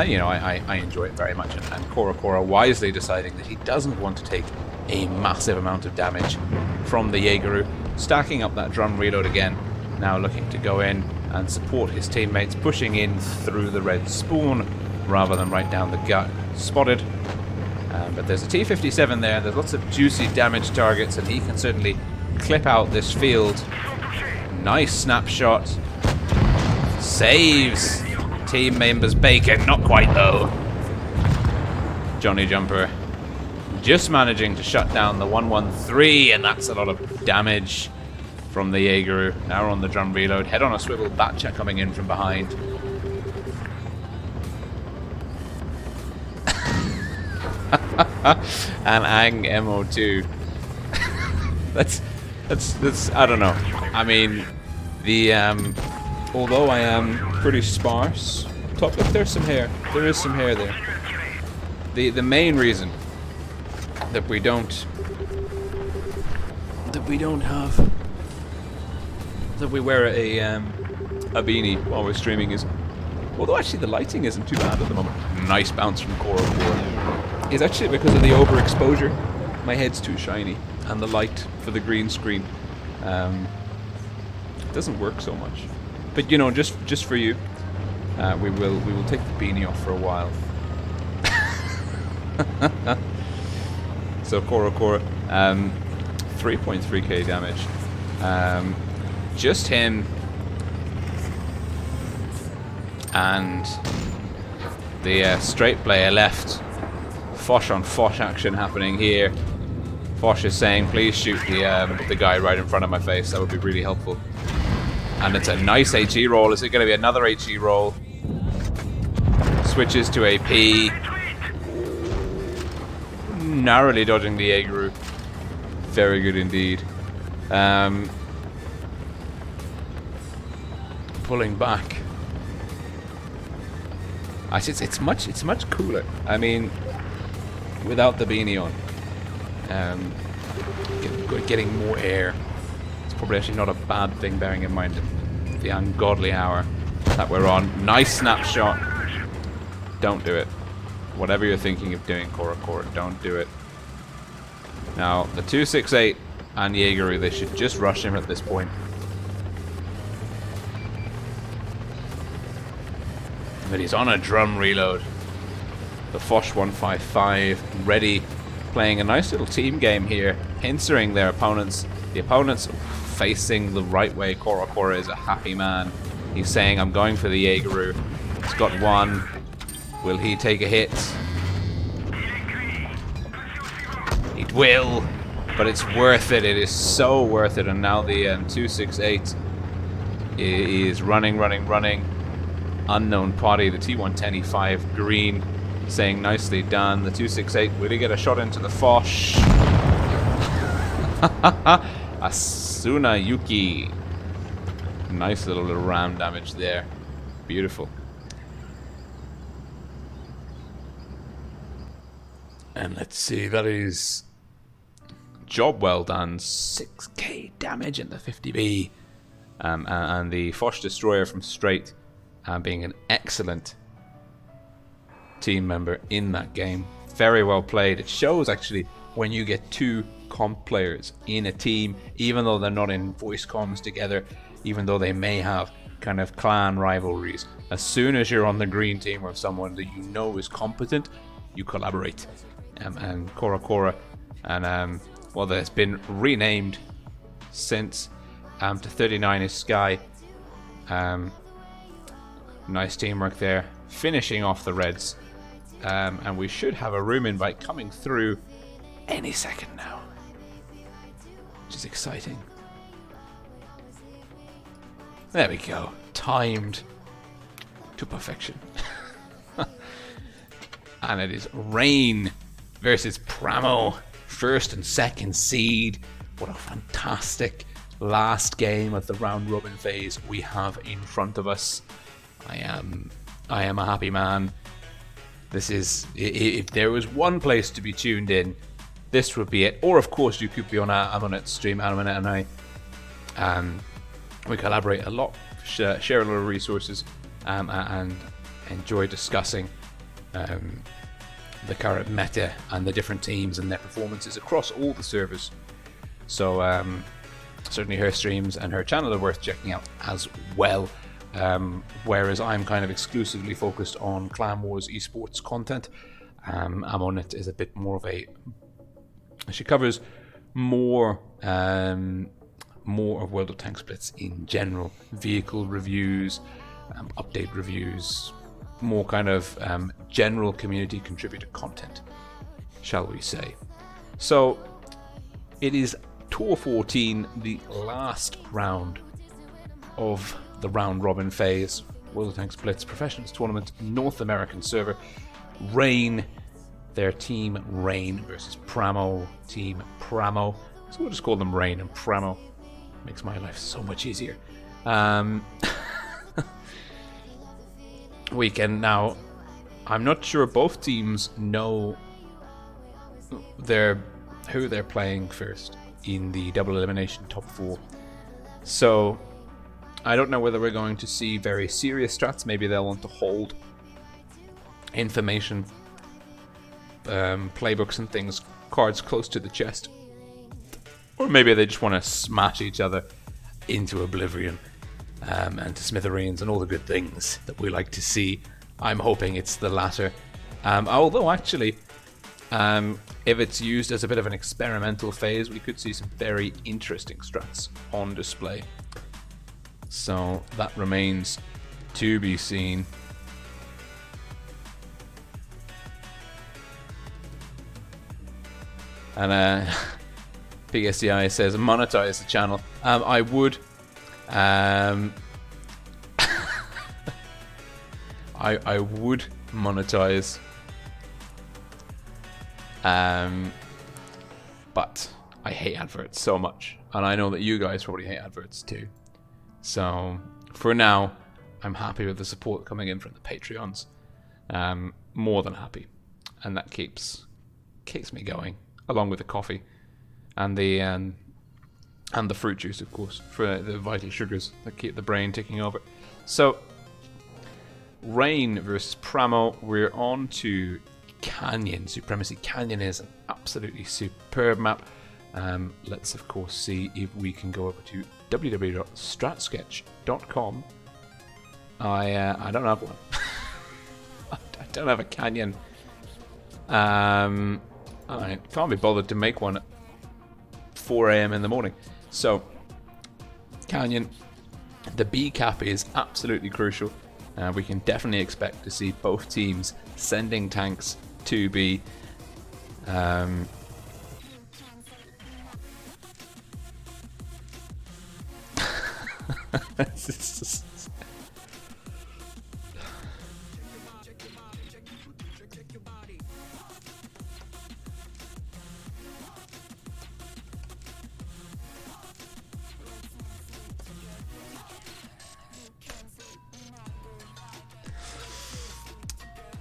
You know, I enjoy it very much. And Cora wisely deciding that he doesn't want to take a massive amount of damage from the Jaegeru. Stacking up that drum reload again. Now looking to go in and support his teammates, pushing in through the red spawn rather than right down the gut. Spotted. But there's a T-57 there. There's lots of juicy damage targets, and he can certainly clip out this field. Nice snapshot. Saves team members Bacon. Not quite, though. Johnny Jumper just managing to shut down the 113, and that's a lot of damage from the Jaegeru. Now we're on the drum reload. Head on a swivel. Batcha coming in from behind. And Ang MO2. that's I don't know. I mean, the although I am pretty sparse, top lip, there's some hair. There is some hair there. The main reason that we don't have that we wear a beanie while we're streaming is, although actually the lighting isn't too bad at the moment. Nice bounce from Cora. Is actually because of the overexposure. My head's too shiny, and the light for the green screen doesn't work so much. But you know, just for you, we will take the beanie off for a while. So Cora, 3.3k damage. Just him and the straight player left. Foch on Foch action happening here. Foch is saying, please shoot the guy right in front of my face. That would be really helpful. And it's a nice HE roll. Is it going to be another HE roll? Switches to AP. Narrowly dodging the Jaegeru. Very good indeed. Pulling back. It's much cooler. I mean, without the beanie on, getting more air. It's probably actually not a bad thing, bearing in mind the ungodly hour that we're on. Nice snapshot. Don't do it. Whatever you're thinking of doing, Cora, don't do it. Now, the 268 and Jaegeru, they should just rush him at this point. But he's on a drum reload. The Foch 155 ready, playing a nice little team game here, pincering their opponents. The opponents facing the right way. Cora is a happy man. He's saying, I'm going for the Jaegeru. He's got one. Will he take a hit? It will, but it's worth it. It is so worth it. And now the 268 is running. Unknown potty, the T110E5 green, saying nicely done. The 268, will he get a shot into the Foch? Asuna Yuki. Nice little ram damage there. Beautiful. And let's see, that is job well done. 6k damage in the 50B. And the Foch Destroyer from Straight being an excellent team member in that game. Very well played. It shows actually when you get two comp players in a team, even though they're not in voice comms together, even though they may have kind of clan rivalries, as soon as you're on the green team with someone that you know is competent, you collaborate. And Cora and well, that's been renamed since to 39 is Sky. Nice teamwork there, finishing off the Reds. And we should have a room invite coming through any second now, which is exciting. There we go, timed to perfection. And it is Rain versus Pramo, first and second seed. What a fantastic last game of the round robin phase we have in front of us. I am a happy man. This is, if there was one place to be tuned in, this would be it. Or of course you could be on our Amonet stream. Amonet and I, we collaborate a lot, share a lot of resources, and enjoy discussing the current meta and the different teams and their performances across all the servers. So certainly her streams and her channel are worth checking out as well. Whereas I'm kind of exclusively focused on Clan Wars esports content. Amonet is a bit more of a... She covers more of World of Tanks Blitz in general. Vehicle reviews, update reviews, more kind of general community contributor content, shall we say. So it is Tour 14, the last round of the round robin phase, World of Tanks Blitz Professionals Tournament, North American server. Rain, their team Rain versus Pramo, team Pramo. So we'll just call them Rain and Pramo. Makes my life so much easier. Weekend now. I'm not sure both teams know who they're playing first in the double elimination top 4. So I don't know whether we're going to see very serious strats. Maybe they'll want to hold information, playbooks and things, cards close to the chest. Or maybe they just want to smash each other into oblivion, and to smithereens and all the good things that we like to see. I'm hoping it's the latter. Although actually, if it's used as a bit of an experimental phase, we could see some very interesting strats on display. So that remains to be seen. And PSDI says monetize the channel. I would. I would monetize. But I hate adverts so much, and I know that you guys probably hate adverts too. So for now, I'm happy with the support coming in from the Patreons. More than happy, and that keeps me going, along with the coffee and the fruit juice, of course, for the vital sugars that keep the brain ticking over. So Rain versus Pramo. We're on to Canyon Supremacy. Canyon is an absolutely superb map. Let's of course see if we can go over to www.stratsketch.com. I don't have one. I don't have a Canyon. I can't be bothered to make one at 4 a.m. in the morning. So Canyon, the B cap is absolutely crucial. We can definitely expect to see both teams sending tanks to B.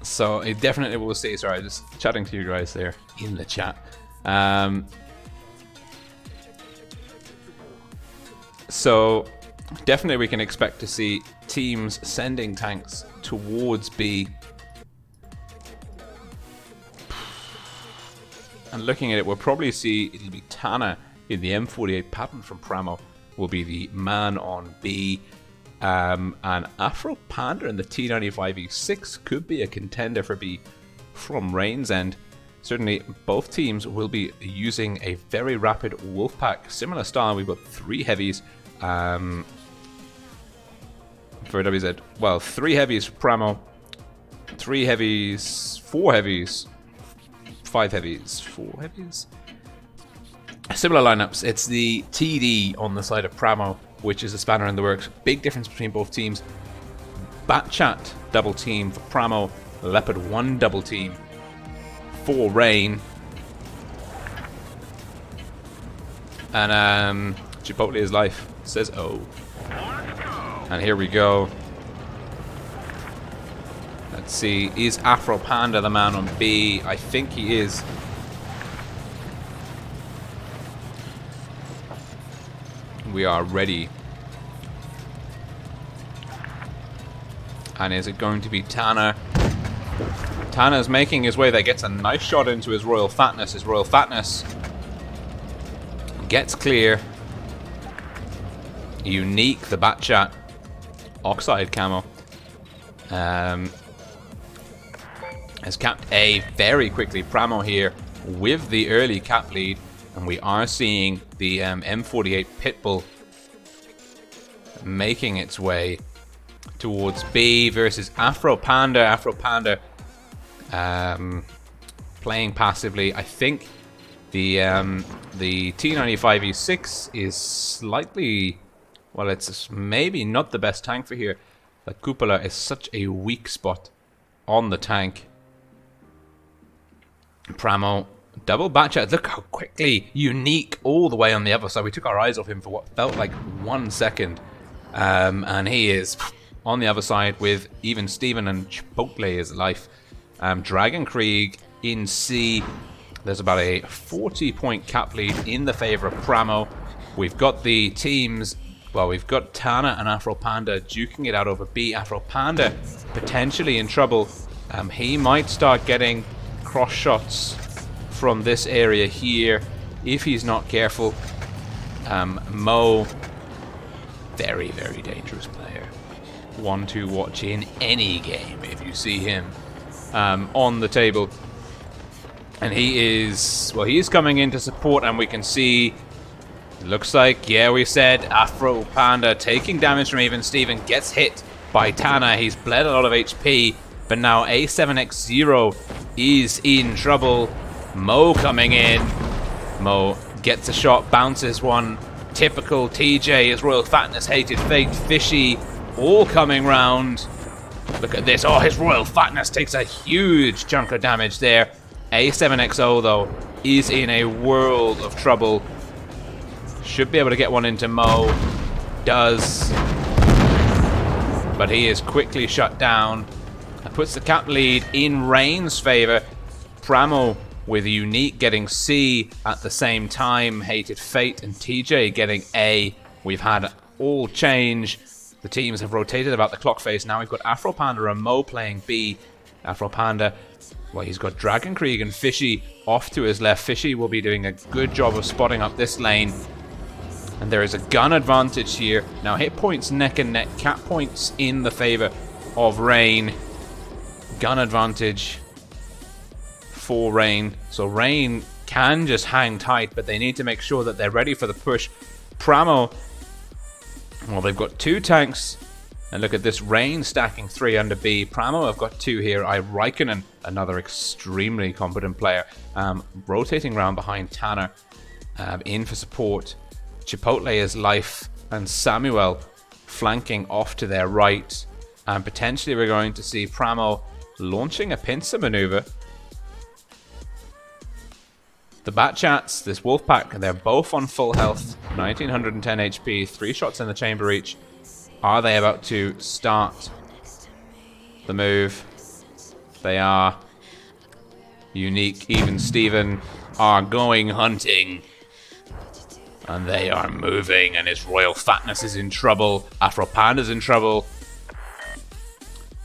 So it definitely will see. Sorry, just chatting to you guys there in the chat. So definitely we can expect to see teams sending tanks towards B. And looking at it, we'll probably see it'll be Tana in the M48 pattern from Pramo will be the man on B. And Afro Panda in the T95E6 could be a contender for B from Rain's end. Certainly both teams will be using a very rapid Wolfpack. Similar style, we've got 3 heavies for WZ. Well, 3 heavies for Pramo, 3 heavies, 4 heavies, 5 heavies, 4 heavies. Similar lineups. It's the TD on the side of Pramo, which is a spanner in the works. Big difference between both teams. Batchat double team for Pramo, Leopard 1 double team for Rain. And Chipotle is life says oh. And here we go. Let's see, is Afro Panda the man on B? I think he is. We are ready. And is it going to be Tana? Tana's making his way there, gets a nice shot into his Royal Fatness. His Royal Fatness gets clear. Unique, the Batchat Oxide camo. Has capped A very quickly. Pramo here with the early cap lead. And we are seeing the M48 Pitbull making its way towards B versus Afro Panda. Afro Panda playing passively. I think the T95E6 is slightly, well, it's maybe not the best tank for here. The Cupola is such a weak spot on the tank. Pramo, double Batchat. Look how quickly Unique all the way on the other side. We took our eyes off him for what felt like 1 second. And he is on the other side with even Steven and Chipotle is life. Dragon Krieg in C. There's about a 40-point cap lead in the favor of Pramo. We've got the teams, well, we've got Tana and Afro Panda duking it out over B. Afro Panda potentially in trouble. He might start getting cross shots from this area here if he's not careful. Mo, very, very dangerous player. One to watch in any game if you see him on the table. And he is, well, he's coming in to support, and we can see, looks like, yeah, we said Afro Panda taking damage from even Steven, gets hit by Tana. He's bled a lot of HP, but now A7X0 is in trouble. Mo coming in. Mo gets a shot, bounces one. Typical TJ, his Royal Fatness, Hated Fate, Fishy, all coming round. Look at this. Oh, his Royal Fatness takes a huge chunk of damage there. A7XO, though, is in a world of trouble. Should be able to get one into Mo. Does. But he is quickly shut down. That puts the cap lead in Rain's favor. Pramo with Unique getting C at the same time. Hated Fate and TJ getting A. We've had all change. The teams have rotated about the clock face. Now we've got Afro Panda and Mo playing B. Afro Panda, well, he's got Dragon Krieg and Fishy off to his left. Fishy will be doing a good job of spotting up this lane. And there is a gun advantage here. Now hit points neck and neck. Cap points in the favor of Rain. Gun advantage for Rain. So Rain can just hang tight, but they need to make sure that they're ready for the push. Pramo, well, they've got 2 tanks. And look at this, Rain stacking 3 under B. Pramo have got 2 here. Raikkonen, another extremely competent player, rotating around behind Tanner, in for support. Chipotle is life, and Samuel flanking off to their right. And potentially we're going to see Pramo launching a pincer maneuver. The Batchats, this Wolfpack, they're both on full health, 1910 HP, 3 shots in the chamber each. Are they about to start the move? They are. Unique, even Steven are going hunting. And they are moving, and his Royal Fatness is in trouble. Afro Panda's in trouble.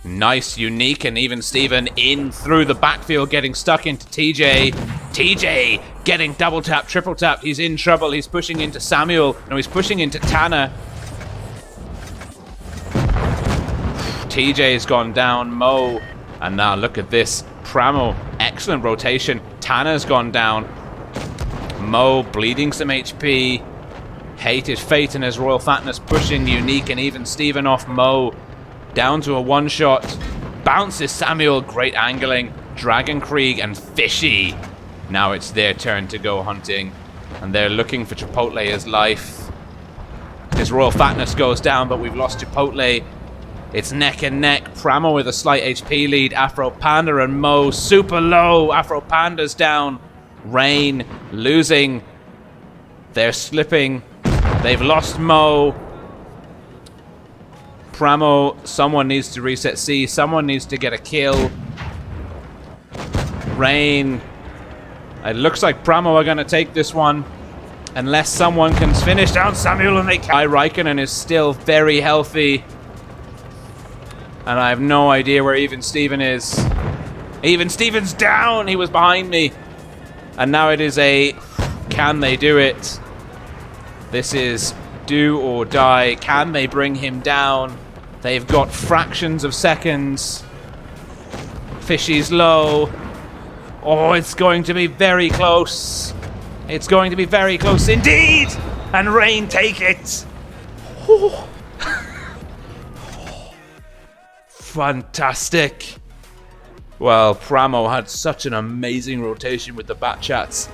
Nice, Unique, and even Steven in through the backfield, getting stuck into TJ. TJ getting double tap, triple tap. He's in trouble. He's pushing into Samuel. No, he's pushing into Tana. TJ's gone down. Mo. And now look at this. Pramo, excellent rotation. Tana's gone down. Mo bleeding some HP. Hated Fate and his Royal Fatness pushing Unique and even Steven off Mo. Down to a one-shot. Bounces Samuel. Great angling. Dragon Krieg and Fishy. Now it's their turn to go hunting. And they're looking for Chipotle's life. His Royal Fatness goes down, but we've lost Chipotle. It's neck and neck. Prama with a slight HP lead. Afro Panda and Mo super low. Afro Panda's down. Rain losing. They're slipping. They've lost Mo. Pramo, someone needs to reset C. Someone needs to get a kill. Rain. It looks like Pramo are going to take this one. Unless someone can finish down Samuel and they can. Raikkonen is still very healthy. And I have no idea where even Steven is. Even Steven's down. He was behind me. And now it is a... Can they do it? This is do or die. Can they bring him down? They've got fractions of seconds. Fishy's low. Oh, it's going to be very close. It's going to be very close indeed. And Rain take it. Oh. Fantastic. Well, Pramo had such an amazing rotation with the bat chats.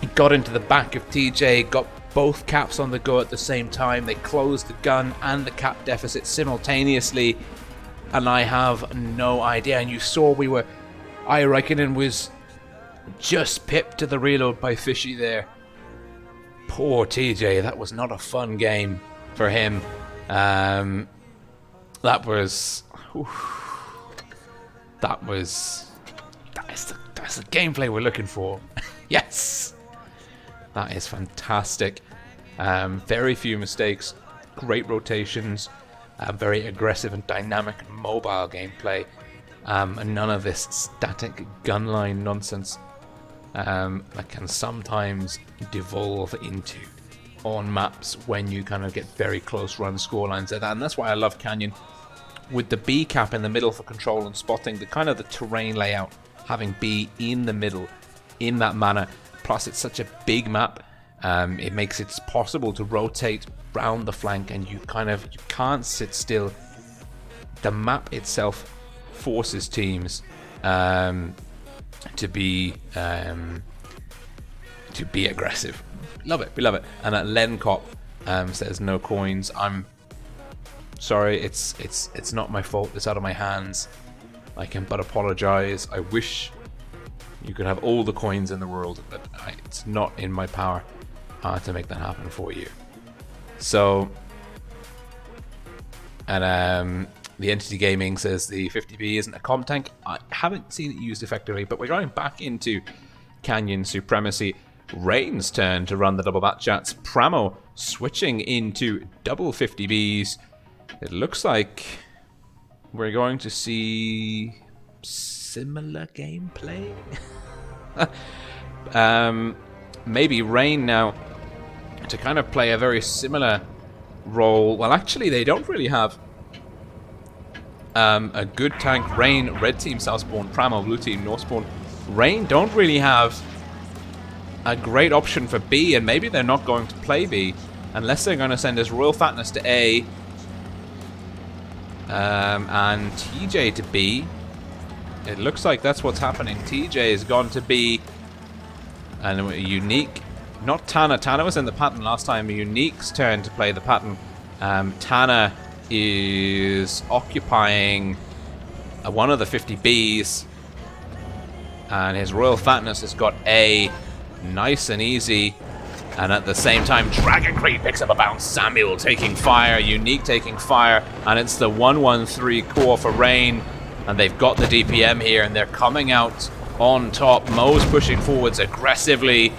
He got into the back of TJ, got both caps on the go at the same time. They closed the gun and the cap deficit simultaneously. And I have no idea. And you saw Raikkonen was just pipped to the reload by Fishy there. Poor TJ, that was not a fun game for him. That's the gameplay we're looking for. Yes, that is fantastic. Very few mistakes, great rotations, very aggressive and dynamic and mobile gameplay, and none of this static gunline nonsense that can sometimes devolve into on maps when you kind of get very close run scorelines like that. And that's why I love Canyon with the B cap in the middle for control and spotting, the kind of the terrain layout having B in the middle in that manner, plus it's such a big map, it makes it possible to rotate round the flank and you can't sit still. The map itself forces teams to be aggressive. Love it, we love it. And that Lencop says no coins. I'm sorry, it's not my fault. It's out of my hands. I can but apologize. I wish you could have all the coins in the world, but it's not in my power to make that happen for you. So, and the Entity Gaming says the 50B isn't a comp tank. I haven't seen it used effectively, but we're going back into Canyon Supremacy. Rain's turn to run the double bat chats. Pramo switching into double 50Bs. It looks like we're going to see similar gameplay. Maybe Rain now to kind of play a very similar role. Well, actually, they don't really have a good tank. Rain, red team, south spawn. Pramo, blue team, north spawn. Rain don't really have a great option for B, and maybe they're not going to play B unless they're going to send his Royal Fatness to A and TJ to B. It looks like that's what's happening. TJ has gone to B, and Unique, not Tana. Tana was in the pattern last time. Unique's turn to play the pattern. Tana is occupying one of the 50Bs, and his Royal Fatness has got A. Nice and easy. And at the same time, Dragon Krieg picks up a bounce. Samuel taking fire, Unique taking fire, and it's the 1-1-3 core for Rain. and they've got the DPM here, and they're coming out on top. Mo's pushing forwards aggressively.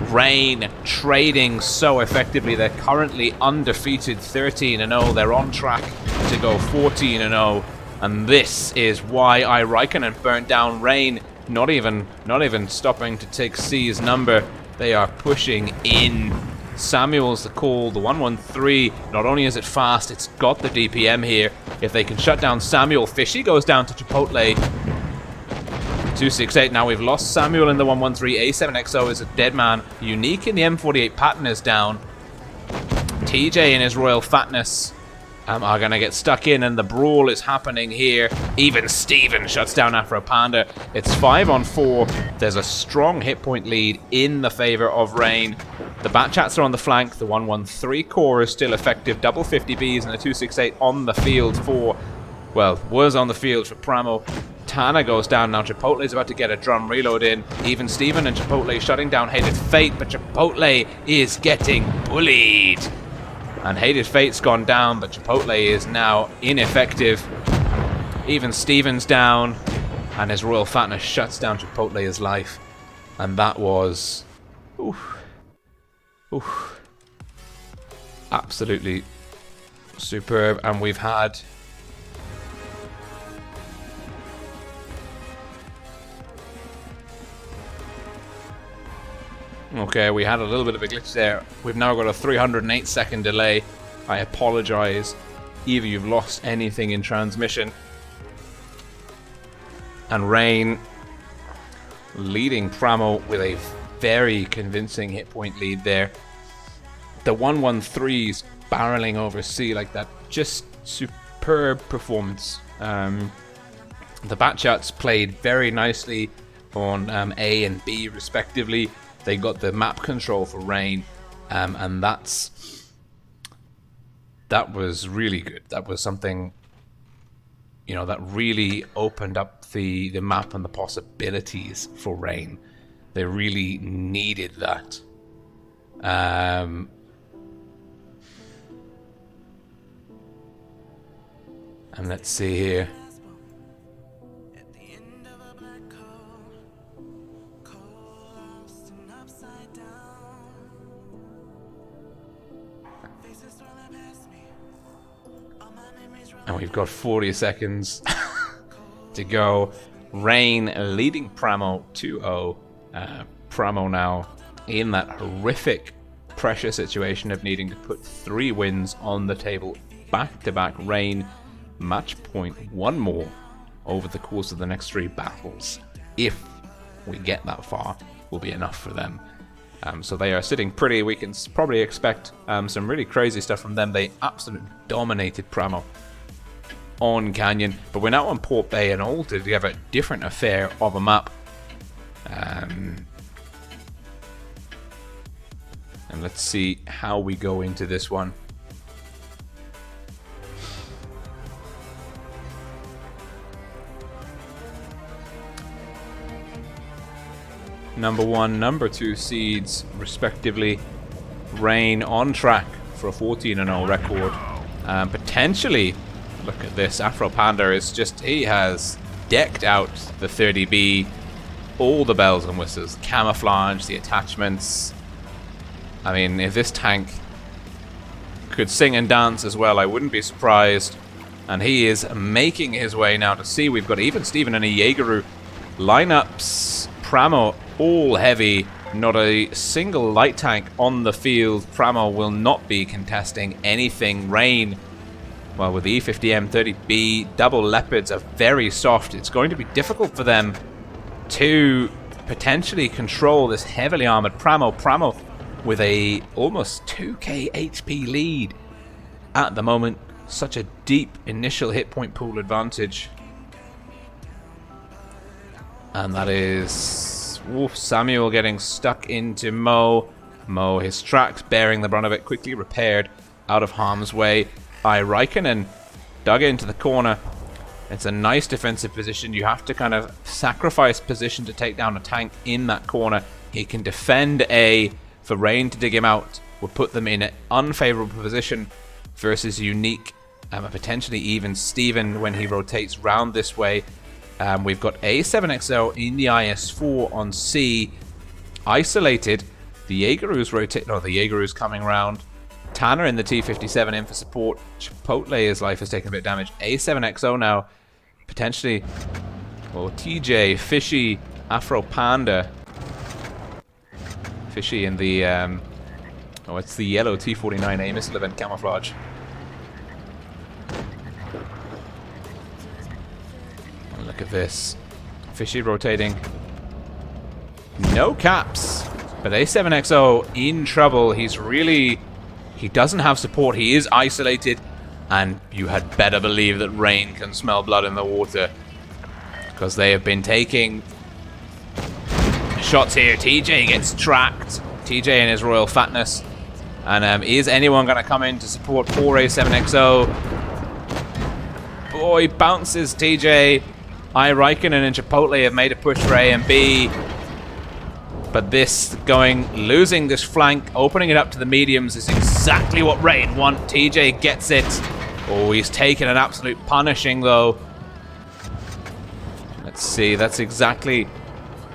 Rain trading so effectively. They're currently undefeated, 13-0. They're on track to go 14-0, and this is why Raikkonen burnt down Rain. Not even stopping to take C's number. They are pushing in. Samuel's the call, the 113. Not only is it fast, it's got the DPM here. If they can shut down Samuel, Fishy goes down to Chipotle. 268. Now we've lost Samuel in the 113. A7XO is a dead man. Unique in the M48 pattern is down. TJ in his Royal Fatness are going to get stuck in, and the brawl is happening here. Even Steven shuts down Afro Panda. It's 5-on-4. There's a strong hit point lead in the favor of Rain. The Batchats are on the flank. The 113 core is still effective. Double 50Bs and a 268 on the field for, well, was on the field for Pramo. Tana goes down now. Chipotle is about to get a drum reload in. Even Steven and Chipotle shutting down Hated Fate, but Chipotle is getting bullied. And Hated Fate's gone down, but Chipotle is now ineffective. Even Steven's down, and his Royal Fatness shuts down Chipotle's life. And that was... absolutely superb. And we've had... okay, we had a little bit of a glitch there. We've now got a 308-second delay. I apologize. Either you've lost anything in transmission. And Rain leading Pramo with a very convincing hit point lead there. The 113's barreling over C like that. Just superb performance. The Batchats played very nicely on A and B respectively. They got the map control for Rain, and that was really good. That was something, you know, that really opened up the map and the possibilities for Rain. They really needed that. And let's see here. And we've got 40 seconds to go. Rain leading Pramo 2-0. Pramo now in that horrific pressure situation of needing to put 3 wins on the table back-to-back. Rain match point 1 more over the course of the next 3 battles. If we get that far, will be enough for them. So they are sitting pretty. We can probably expect some really crazy stuff from them. They absolutely dominated Pramo on Canyon, but we're now on Port Bay and altogether different affair of a map. And let's see how we go into this one. Number 1, number 2 seeds respectively. Rain on track for a 14-0 record. Potentially, look at this, Afro Panda is just, he has decked out the 30B, all the bells and whistles, camouflage, the attachments. I mean, if this tank could sing and dance as well, I wouldn't be surprised. And he is making his way now to C. We've got even Steven and a Jaegeru. Lineups, Pramo, all heavy. Not a single light tank on the field. Pramo will not be contesting anything. Rain, well, with the E50M 30B, double Leopards are very soft. It's going to be difficult for them to potentially control this heavily armored Pramo. Pramo with a almost 2k HP lead at the moment. Such a deep initial hit point pool advantage. And that is Samuel getting stuck into Mo. Mo, his tracks bearing the brunt of it, quickly repaired out of harm's way. Raikkonen dug into the corner. It's a nice defensive position. You have to kind of sacrifice position to take down a tank in that corner. He can defend A. For Rain to dig him out would put them in an unfavorable position versus Unique and potentially even Steven when he rotates round this way. We've got A7XO in the IS-4 on C, isolated. The Jaegeru's the Jaegeru's coming round. Tanner in the T-57 in for support. Chipotle, his life has taken a bit of damage. A7XO now, potentially. Oh, TJ, Fishy, Afro Panda. Fishy in the, it's the yellow T-49A missile event camouflage. And look at this. Fishy rotating. No caps. But A7XO in trouble. He doesn't have support. He is isolated. And you had better believe that Rain can smell blood in the water. Because they have been taking shots here. TJ gets tracked. TJ in his royal fatness. And is anyone going to come in to support poor A7XO? Boy, bounces TJ. Raikkonen and Chipotle have made a push for A and B. But losing this flank, opening it up to the mediums is exactly what Rain want. TJ gets it. Oh, he's taken an absolute punishing though. Let's see, that's exactly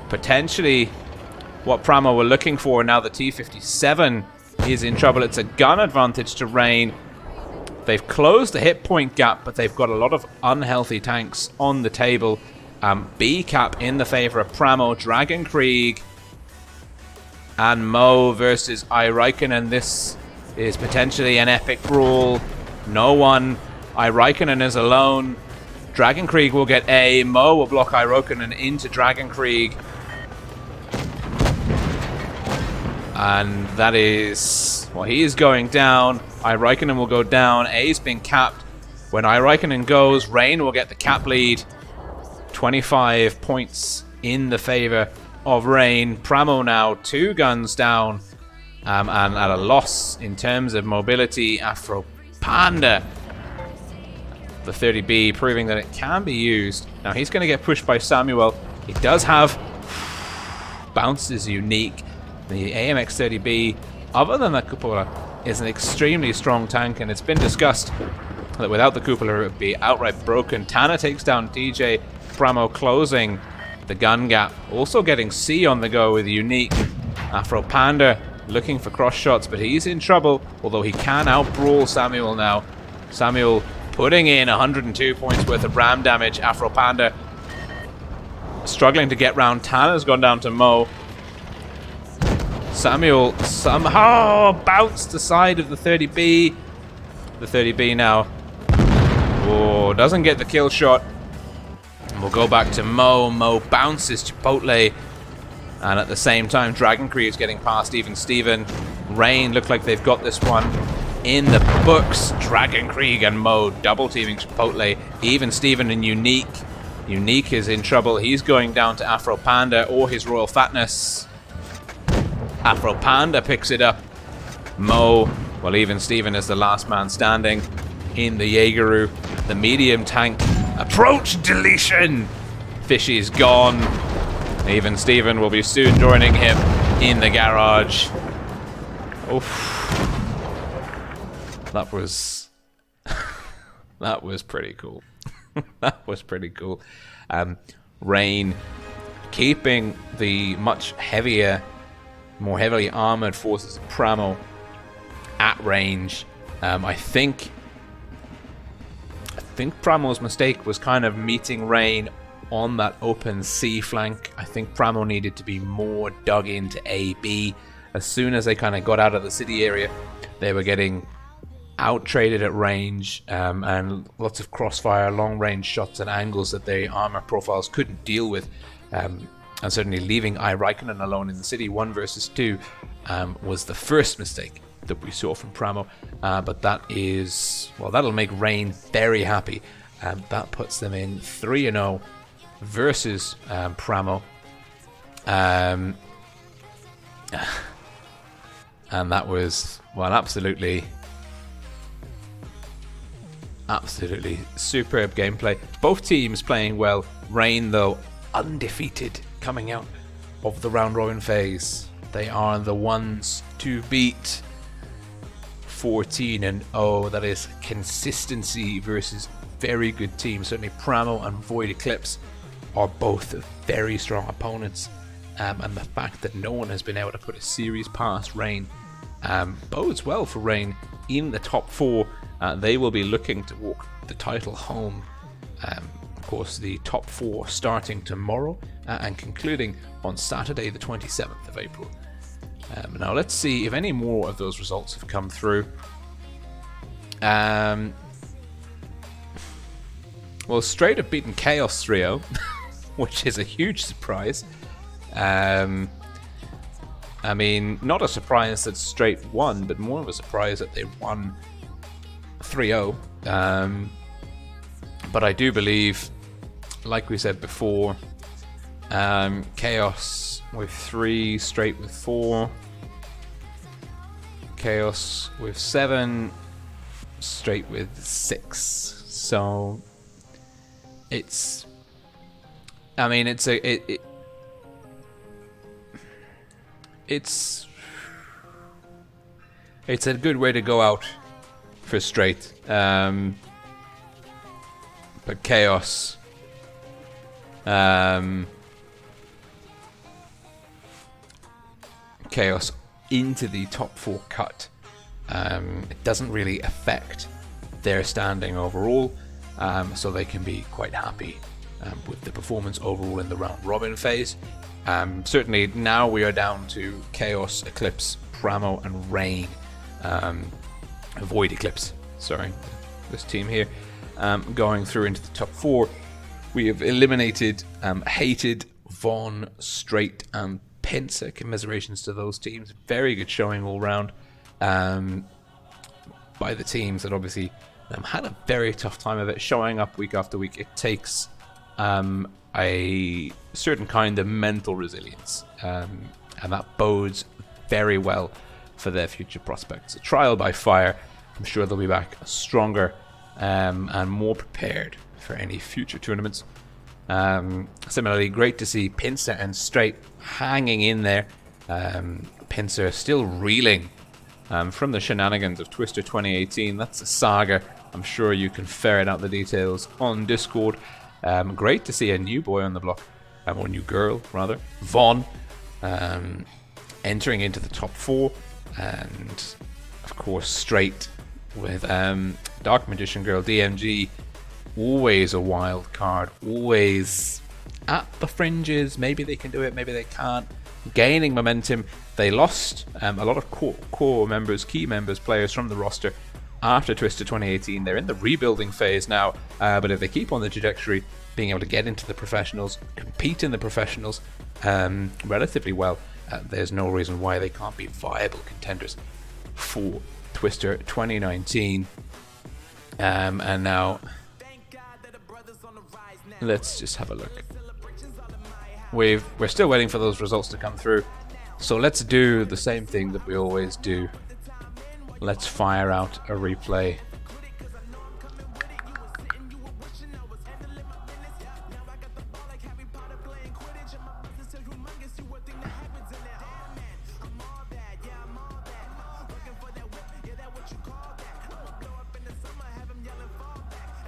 potentially what Prama were looking for. Now the T-57 is in trouble. It's a gun advantage to Rain. They've closed the hit point gap, but they've got a lot of unhealthy tanks on the table. B cap in the favor of Pramo, Dragon Krieg, and Mo versus Raikkonen. This is potentially an epic brawl. No one. Raikkonen is alone. Dragon Krieg will get A. Mo will block Raikkonen into Dragon Krieg. And that is... well, he is going down. Raikkonen will go down. A's been capped. When Raikkonen goes, Rain will get the cap lead. 25 points in the favor of Rain. Pramo now 2 guns down. And at a loss in terms of mobility. Afro Panda, the 30B, proving that it can be used. Now he's going to get pushed by Samuel. He does have bounces unique. The AMX-30B, other than the cupola, is an extremely strong tank, and it's been discussed that without the cupola it would be outright broken. Tanner takes down DJ. Pramo closing the gun gap. Also getting C on the go with unique. Afro Panda looking for cross shots, but he's in trouble, although he can out-brawl Samuel now. Samuel putting in 102 points worth of ram damage. Afro Panda struggling to get round. Tanner's gone down to Mo. Samuel somehow bounced aside of the 30B. The 30B now. Oh, doesn't get the kill shot. And we'll go back to Mo. Mo bounces Chipotle. And at the same time, Dragon Krieg is getting past even Steven. Rain look like they've got this one in the books. Dragon Krieg and Mo double teaming Chipotle. Even Steven and Unique. Unique is in trouble. He's going down to Afro Panda or his royal fatness. Afro Panda picks it up. Mo, well, even Steven is the last man standing in the Jaegeru. The medium tank approach deletion. Fishy's gone. Even Steven will be soon joining him in the garage. Oof. That was that was pretty cool. That was pretty cool. Rain keeping the much heavier, more heavily armored forces of Pramo at range. I think Pramo's mistake was kind of meeting Rain on that open C flank. I think Pramo needed to be more dug into AB. As soon as they kind of got out of the city area, they were getting out-traded at range, and lots of crossfire, long-range shots and angles that their armor profiles couldn't deal with. And certainly leaving Raikkonen alone in the city 1 versus 2 was the first mistake that we saw from Pramo. But that is, well, that'll make Rain very happy. That puts them in 3-0 versus Pramo. And that was, well, absolutely superb gameplay. Both teams playing well. Rain, though, undefeated coming out of the round robin phase. They are the ones to beat 14-0. That is consistency versus very good teams. Certainly PRAMO and WoT Eclipse are both very strong opponents, and the fact that no one has been able to put a series past Reign bodes well for Reign in the top 4. They will be looking to walk the title home. Of course, the top 4 starting tomorrow and concluding on Saturday the 27th of April. Now let's see if any more of those results have come through. Well, Straight have beaten Chaos 3-0, which is a huge surprise. I mean, not a surprise that Straight won, but more of a surprise that they won 3-0. But I do believe, like we said before, Chaos with 3, Straight with 4, Chaos with 7, Straight with 6. So it's, I mean, it's a good way to go out for Straight. But Chaos, Chaos into the top 4 cut, it doesn't really affect their standing overall, so they can be quite happy with the performance overall in the round robin phase. Certainly now we are down to Chaos, Eclipse, PRAMO and Reign. WoT Eclipse, sorry, this team here, going through into the top 4. We have eliminated Hated, Vaughn, Straight and Pincer. Commiserations to those teams. Very good showing all round by the teams that obviously had a very tough time of it, showing up week after week. It takes a certain kind of mental resilience, and that bodes very well for their future prospects. A trial by fire. I'm sure they'll be back stronger and more prepared for any future tournaments. Similarly, great to see Pincer and Straight hanging in there. Pincer still reeling from the shenanigans of Twister 2018. That's a saga. I'm sure you can ferret out the details on Discord. Great to see a new boy on the block, or new girl rather, Vaughn, entering into the top 4, and of course Straight with Dark Magician Girl DMG, always a wild card, always at the fringes. Maybe they can do it, maybe they can't. Gaining momentum. They lost a lot of core members, key members, players from the roster after Twister 2018. They're in the rebuilding phase now, but if they keep on the trajectory, being able to get into the professionals, compete in the professionals relatively well, there's no reason why they can't be viable contenders for Twister 2019. And now let's just have a look. We're still waiting for those results to come through, so let's do the same thing that we always do. Let's fire out a replay.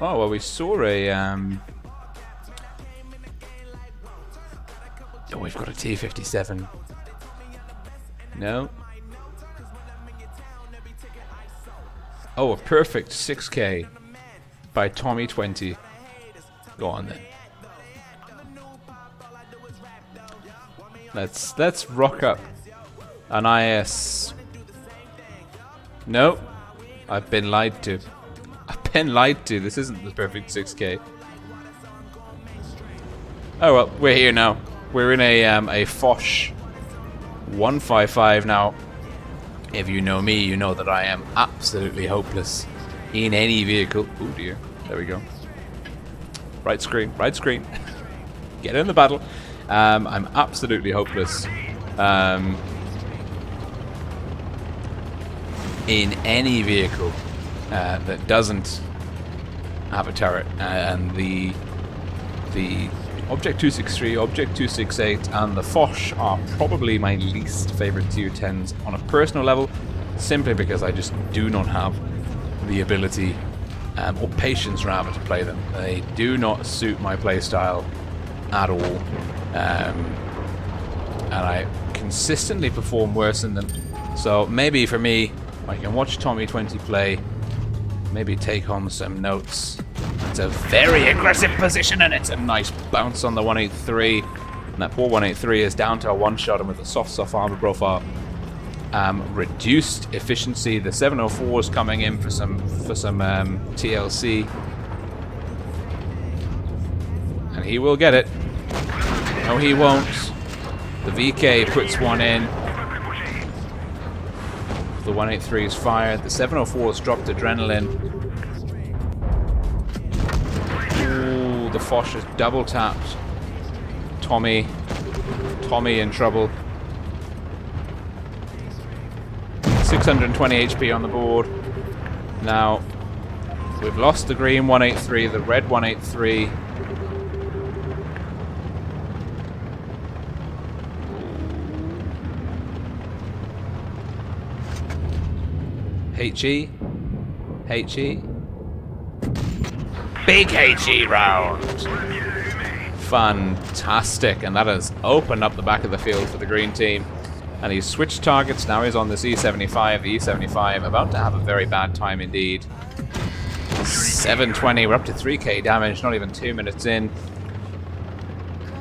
Oh, well, we saw a oh, we've got a T57. No. Oh, a perfect 6K by Tommy20. Go on then. Let's rock up an IS. No, I've been lied to. I've been lied to. This isn't the perfect 6K. Oh well, we're here now. We're in a Foch 155 now. If you know me, you know that I am absolutely hopeless in any vehicle. Oh dear, there we go. Right screen, right screen. Get in the battle. I'm absolutely hopeless in any vehicle that doesn't have a turret, and the Object 263, Object 268, and the Foch are probably my least favorite tier 10s on a personal level. simply because I just do not have the ability or patience rather to play them. They do not suit my playstyle at all, and I consistently perform worse than them. So maybe for me, I can watch Tommy20 play, maybe take on some notes. It's a very aggressive position, and it's a nice bounce on the 183. And that poor 183 is down to a one-shot, and with a soft armor profile. Reduced efficiency. The 704 is coming in for some TLC, and he will get it. No, he won't. The VK puts one in. The 183 is fired. The 704 has dropped adrenaline. Ooh, the Foch is double tapped. Tommy in trouble. 620 HP on the board. Now, we've lost the green 183, the red 183. HE. Big HE round. Fantastic. And that has opened up the back of the field for the green team. And he's switched targets. Now he's on this E75. The E75 about to have a very bad time indeed. 720. We're up to 3k damage. Not even 2 minutes in.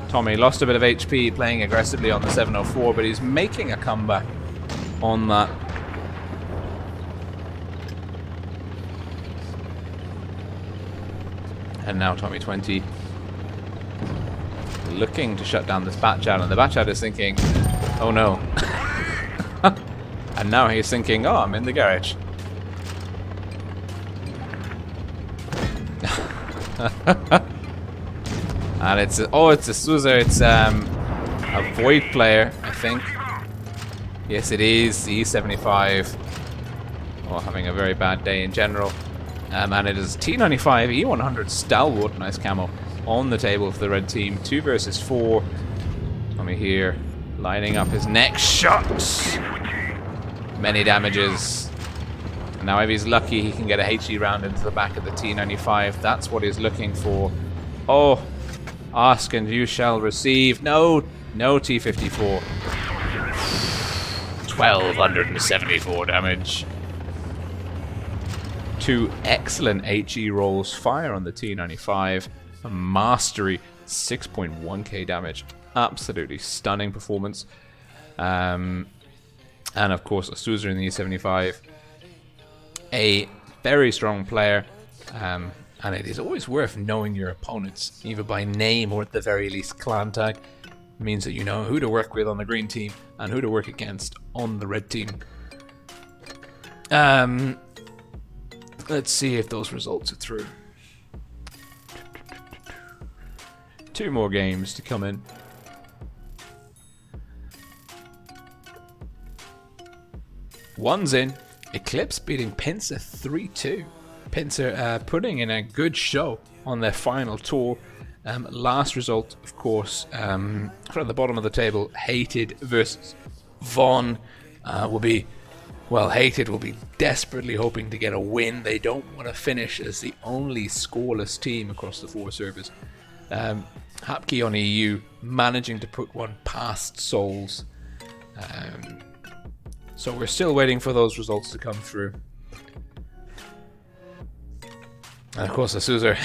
Tommy lost a bit of HP playing aggressively on the 704, but he's making a comeback on that. And now Tommy20 looking to shut down this batch out, and the batch out is thinking, oh no. And now he's thinking, oh, I'm in the garage. And it's a Suzer, it's a Void player, I think. Yes, it is. The E75. Oh, having a very bad day in general. And it is T95 E100 Stalwart, nice camo, on the table for the red team. 2 versus 4. Tommy here, lining up his next shot. Many damages. Now if he's lucky, he can get a HE round into the back of the T95. That's what he's looking for. Oh, ask and you shall receive. No T54. 1274 damage. 2 excellent HE rolls. Fire on the T95. A mastery. 6.1k damage. Absolutely stunning performance. And of course, a Suzer in the E75. A very strong player. And it is always worth knowing your opponents, either by name or at the very least clan tag. It means that you know who to work with on the green team and who to work against on the red team. Let's see if those results are through. 2 more games to come in. One's in. Eclipse beating Pincer 3-2. Pincer putting in a good show on their final tour. Last result, of course, from the bottom of the table, Hated versus Vaughn will be... Well, Hated will be desperately hoping to get a win. They don't want to finish as the only scoreless team across the 4 servers. Hapkey on EU managing to put one past Souls. So we're still waiting for those results to come through. And of course, Asuzer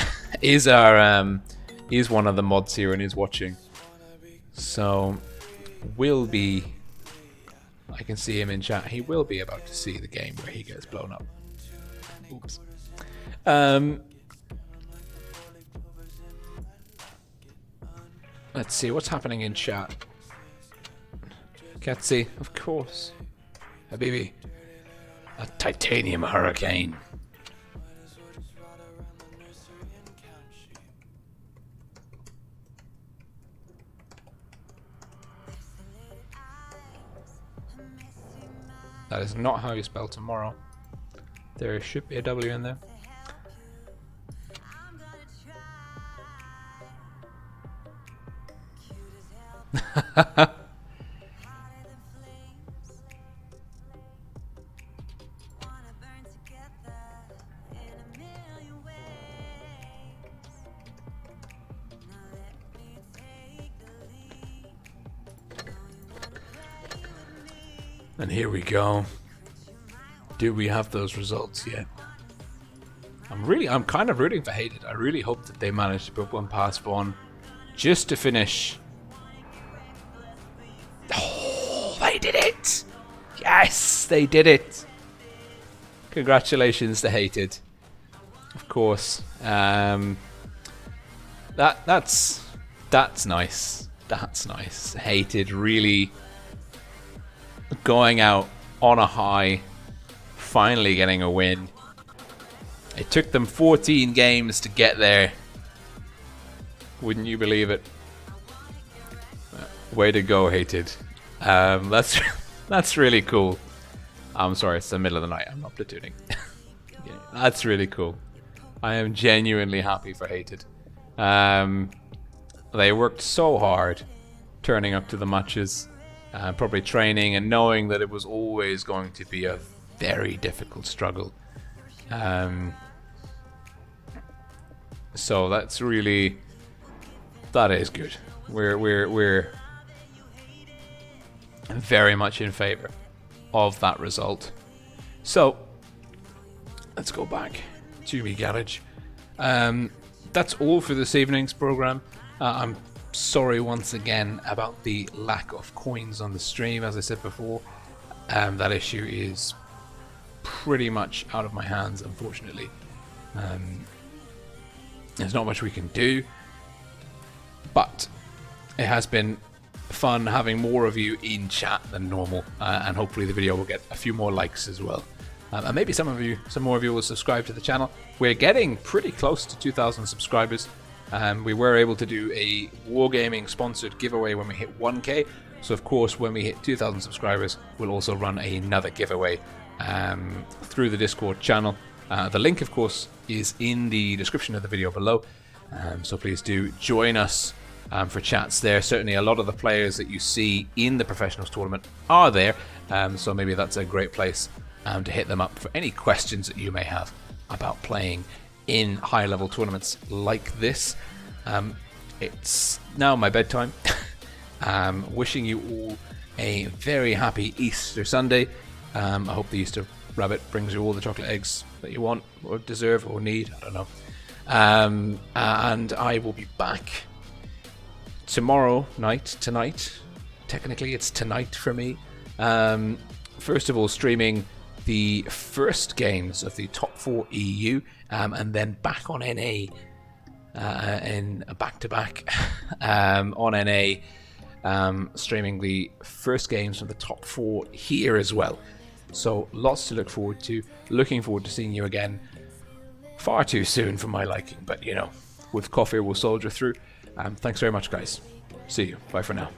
is our is one of the mods here and is watching. So will be. I can see him in chat. He will be about to see the game where he gets blown up. Oops. Let's see what's happening in chat. Ketsy, of course. Habibi. A titanium hurricane. That is not how you spell tomorrow. There should be a W in there. And here we go. Do we have those results yet? I'm kind of rooting for Hated. I really hope that they manage to put one past Vaughn just to finish. Oh, they did it! Yes, they did it! Congratulations to Hated. Of course. That's nice. That's nice. Hated really going out on a high, finally getting a win. It took them 14 games to get there. Wouldn't you believe it? Way to go, Hated. That's really cool. I'm sorry, it's the middle of the night. I'm not platooning. Yeah, that's really cool. I am genuinely happy for Hated. They worked so hard turning up to the matches, probably training and knowing that it was always going to be a very difficult struggle. So that is good. We're very much in favor of that result. So let's go back to my garage. That's all for this evening's program. I'm sorry once again about the lack of coins on the stream. As I said before, that issue is pretty much out of my hands, unfortunately. There's not much we can do, but it has been fun having more of you in chat than normal, and hopefully the video will get a few more likes as well. And maybe some more of you will subscribe to the channel. We're getting pretty close to 2,000 subscribers. We were able to do a Wargaming sponsored giveaway when we hit 1k. So of course, when we hit 2,000 subscribers, we'll also run another giveaway through the Discord channel. The link, of course, is in the description of the video below. So please do join us for chats there. Certainly a lot of the players that you see in the Professionals tournament are there. So maybe that's a great place to hit them up for any questions that you may have about playing in high-level tournaments like this. It's now my bedtime. Wishing you all a very happy Easter Sunday. I hope the Easter rabbit brings you all the chocolate eggs that you want or deserve or need. I don't know. And I will be back tomorrow night. Tonight. Technically, it's tonight for me. First of all, streaming the first games of the top 4 EU, and then back on NA in a back-to-back on NA, streaming the first games from the top 4 here as well. So lots to look forward to. Looking forward to seeing you again far too soon for my liking, but you know, with coffee we'll soldier through. Thanks very much, guys. See you. Bye for now.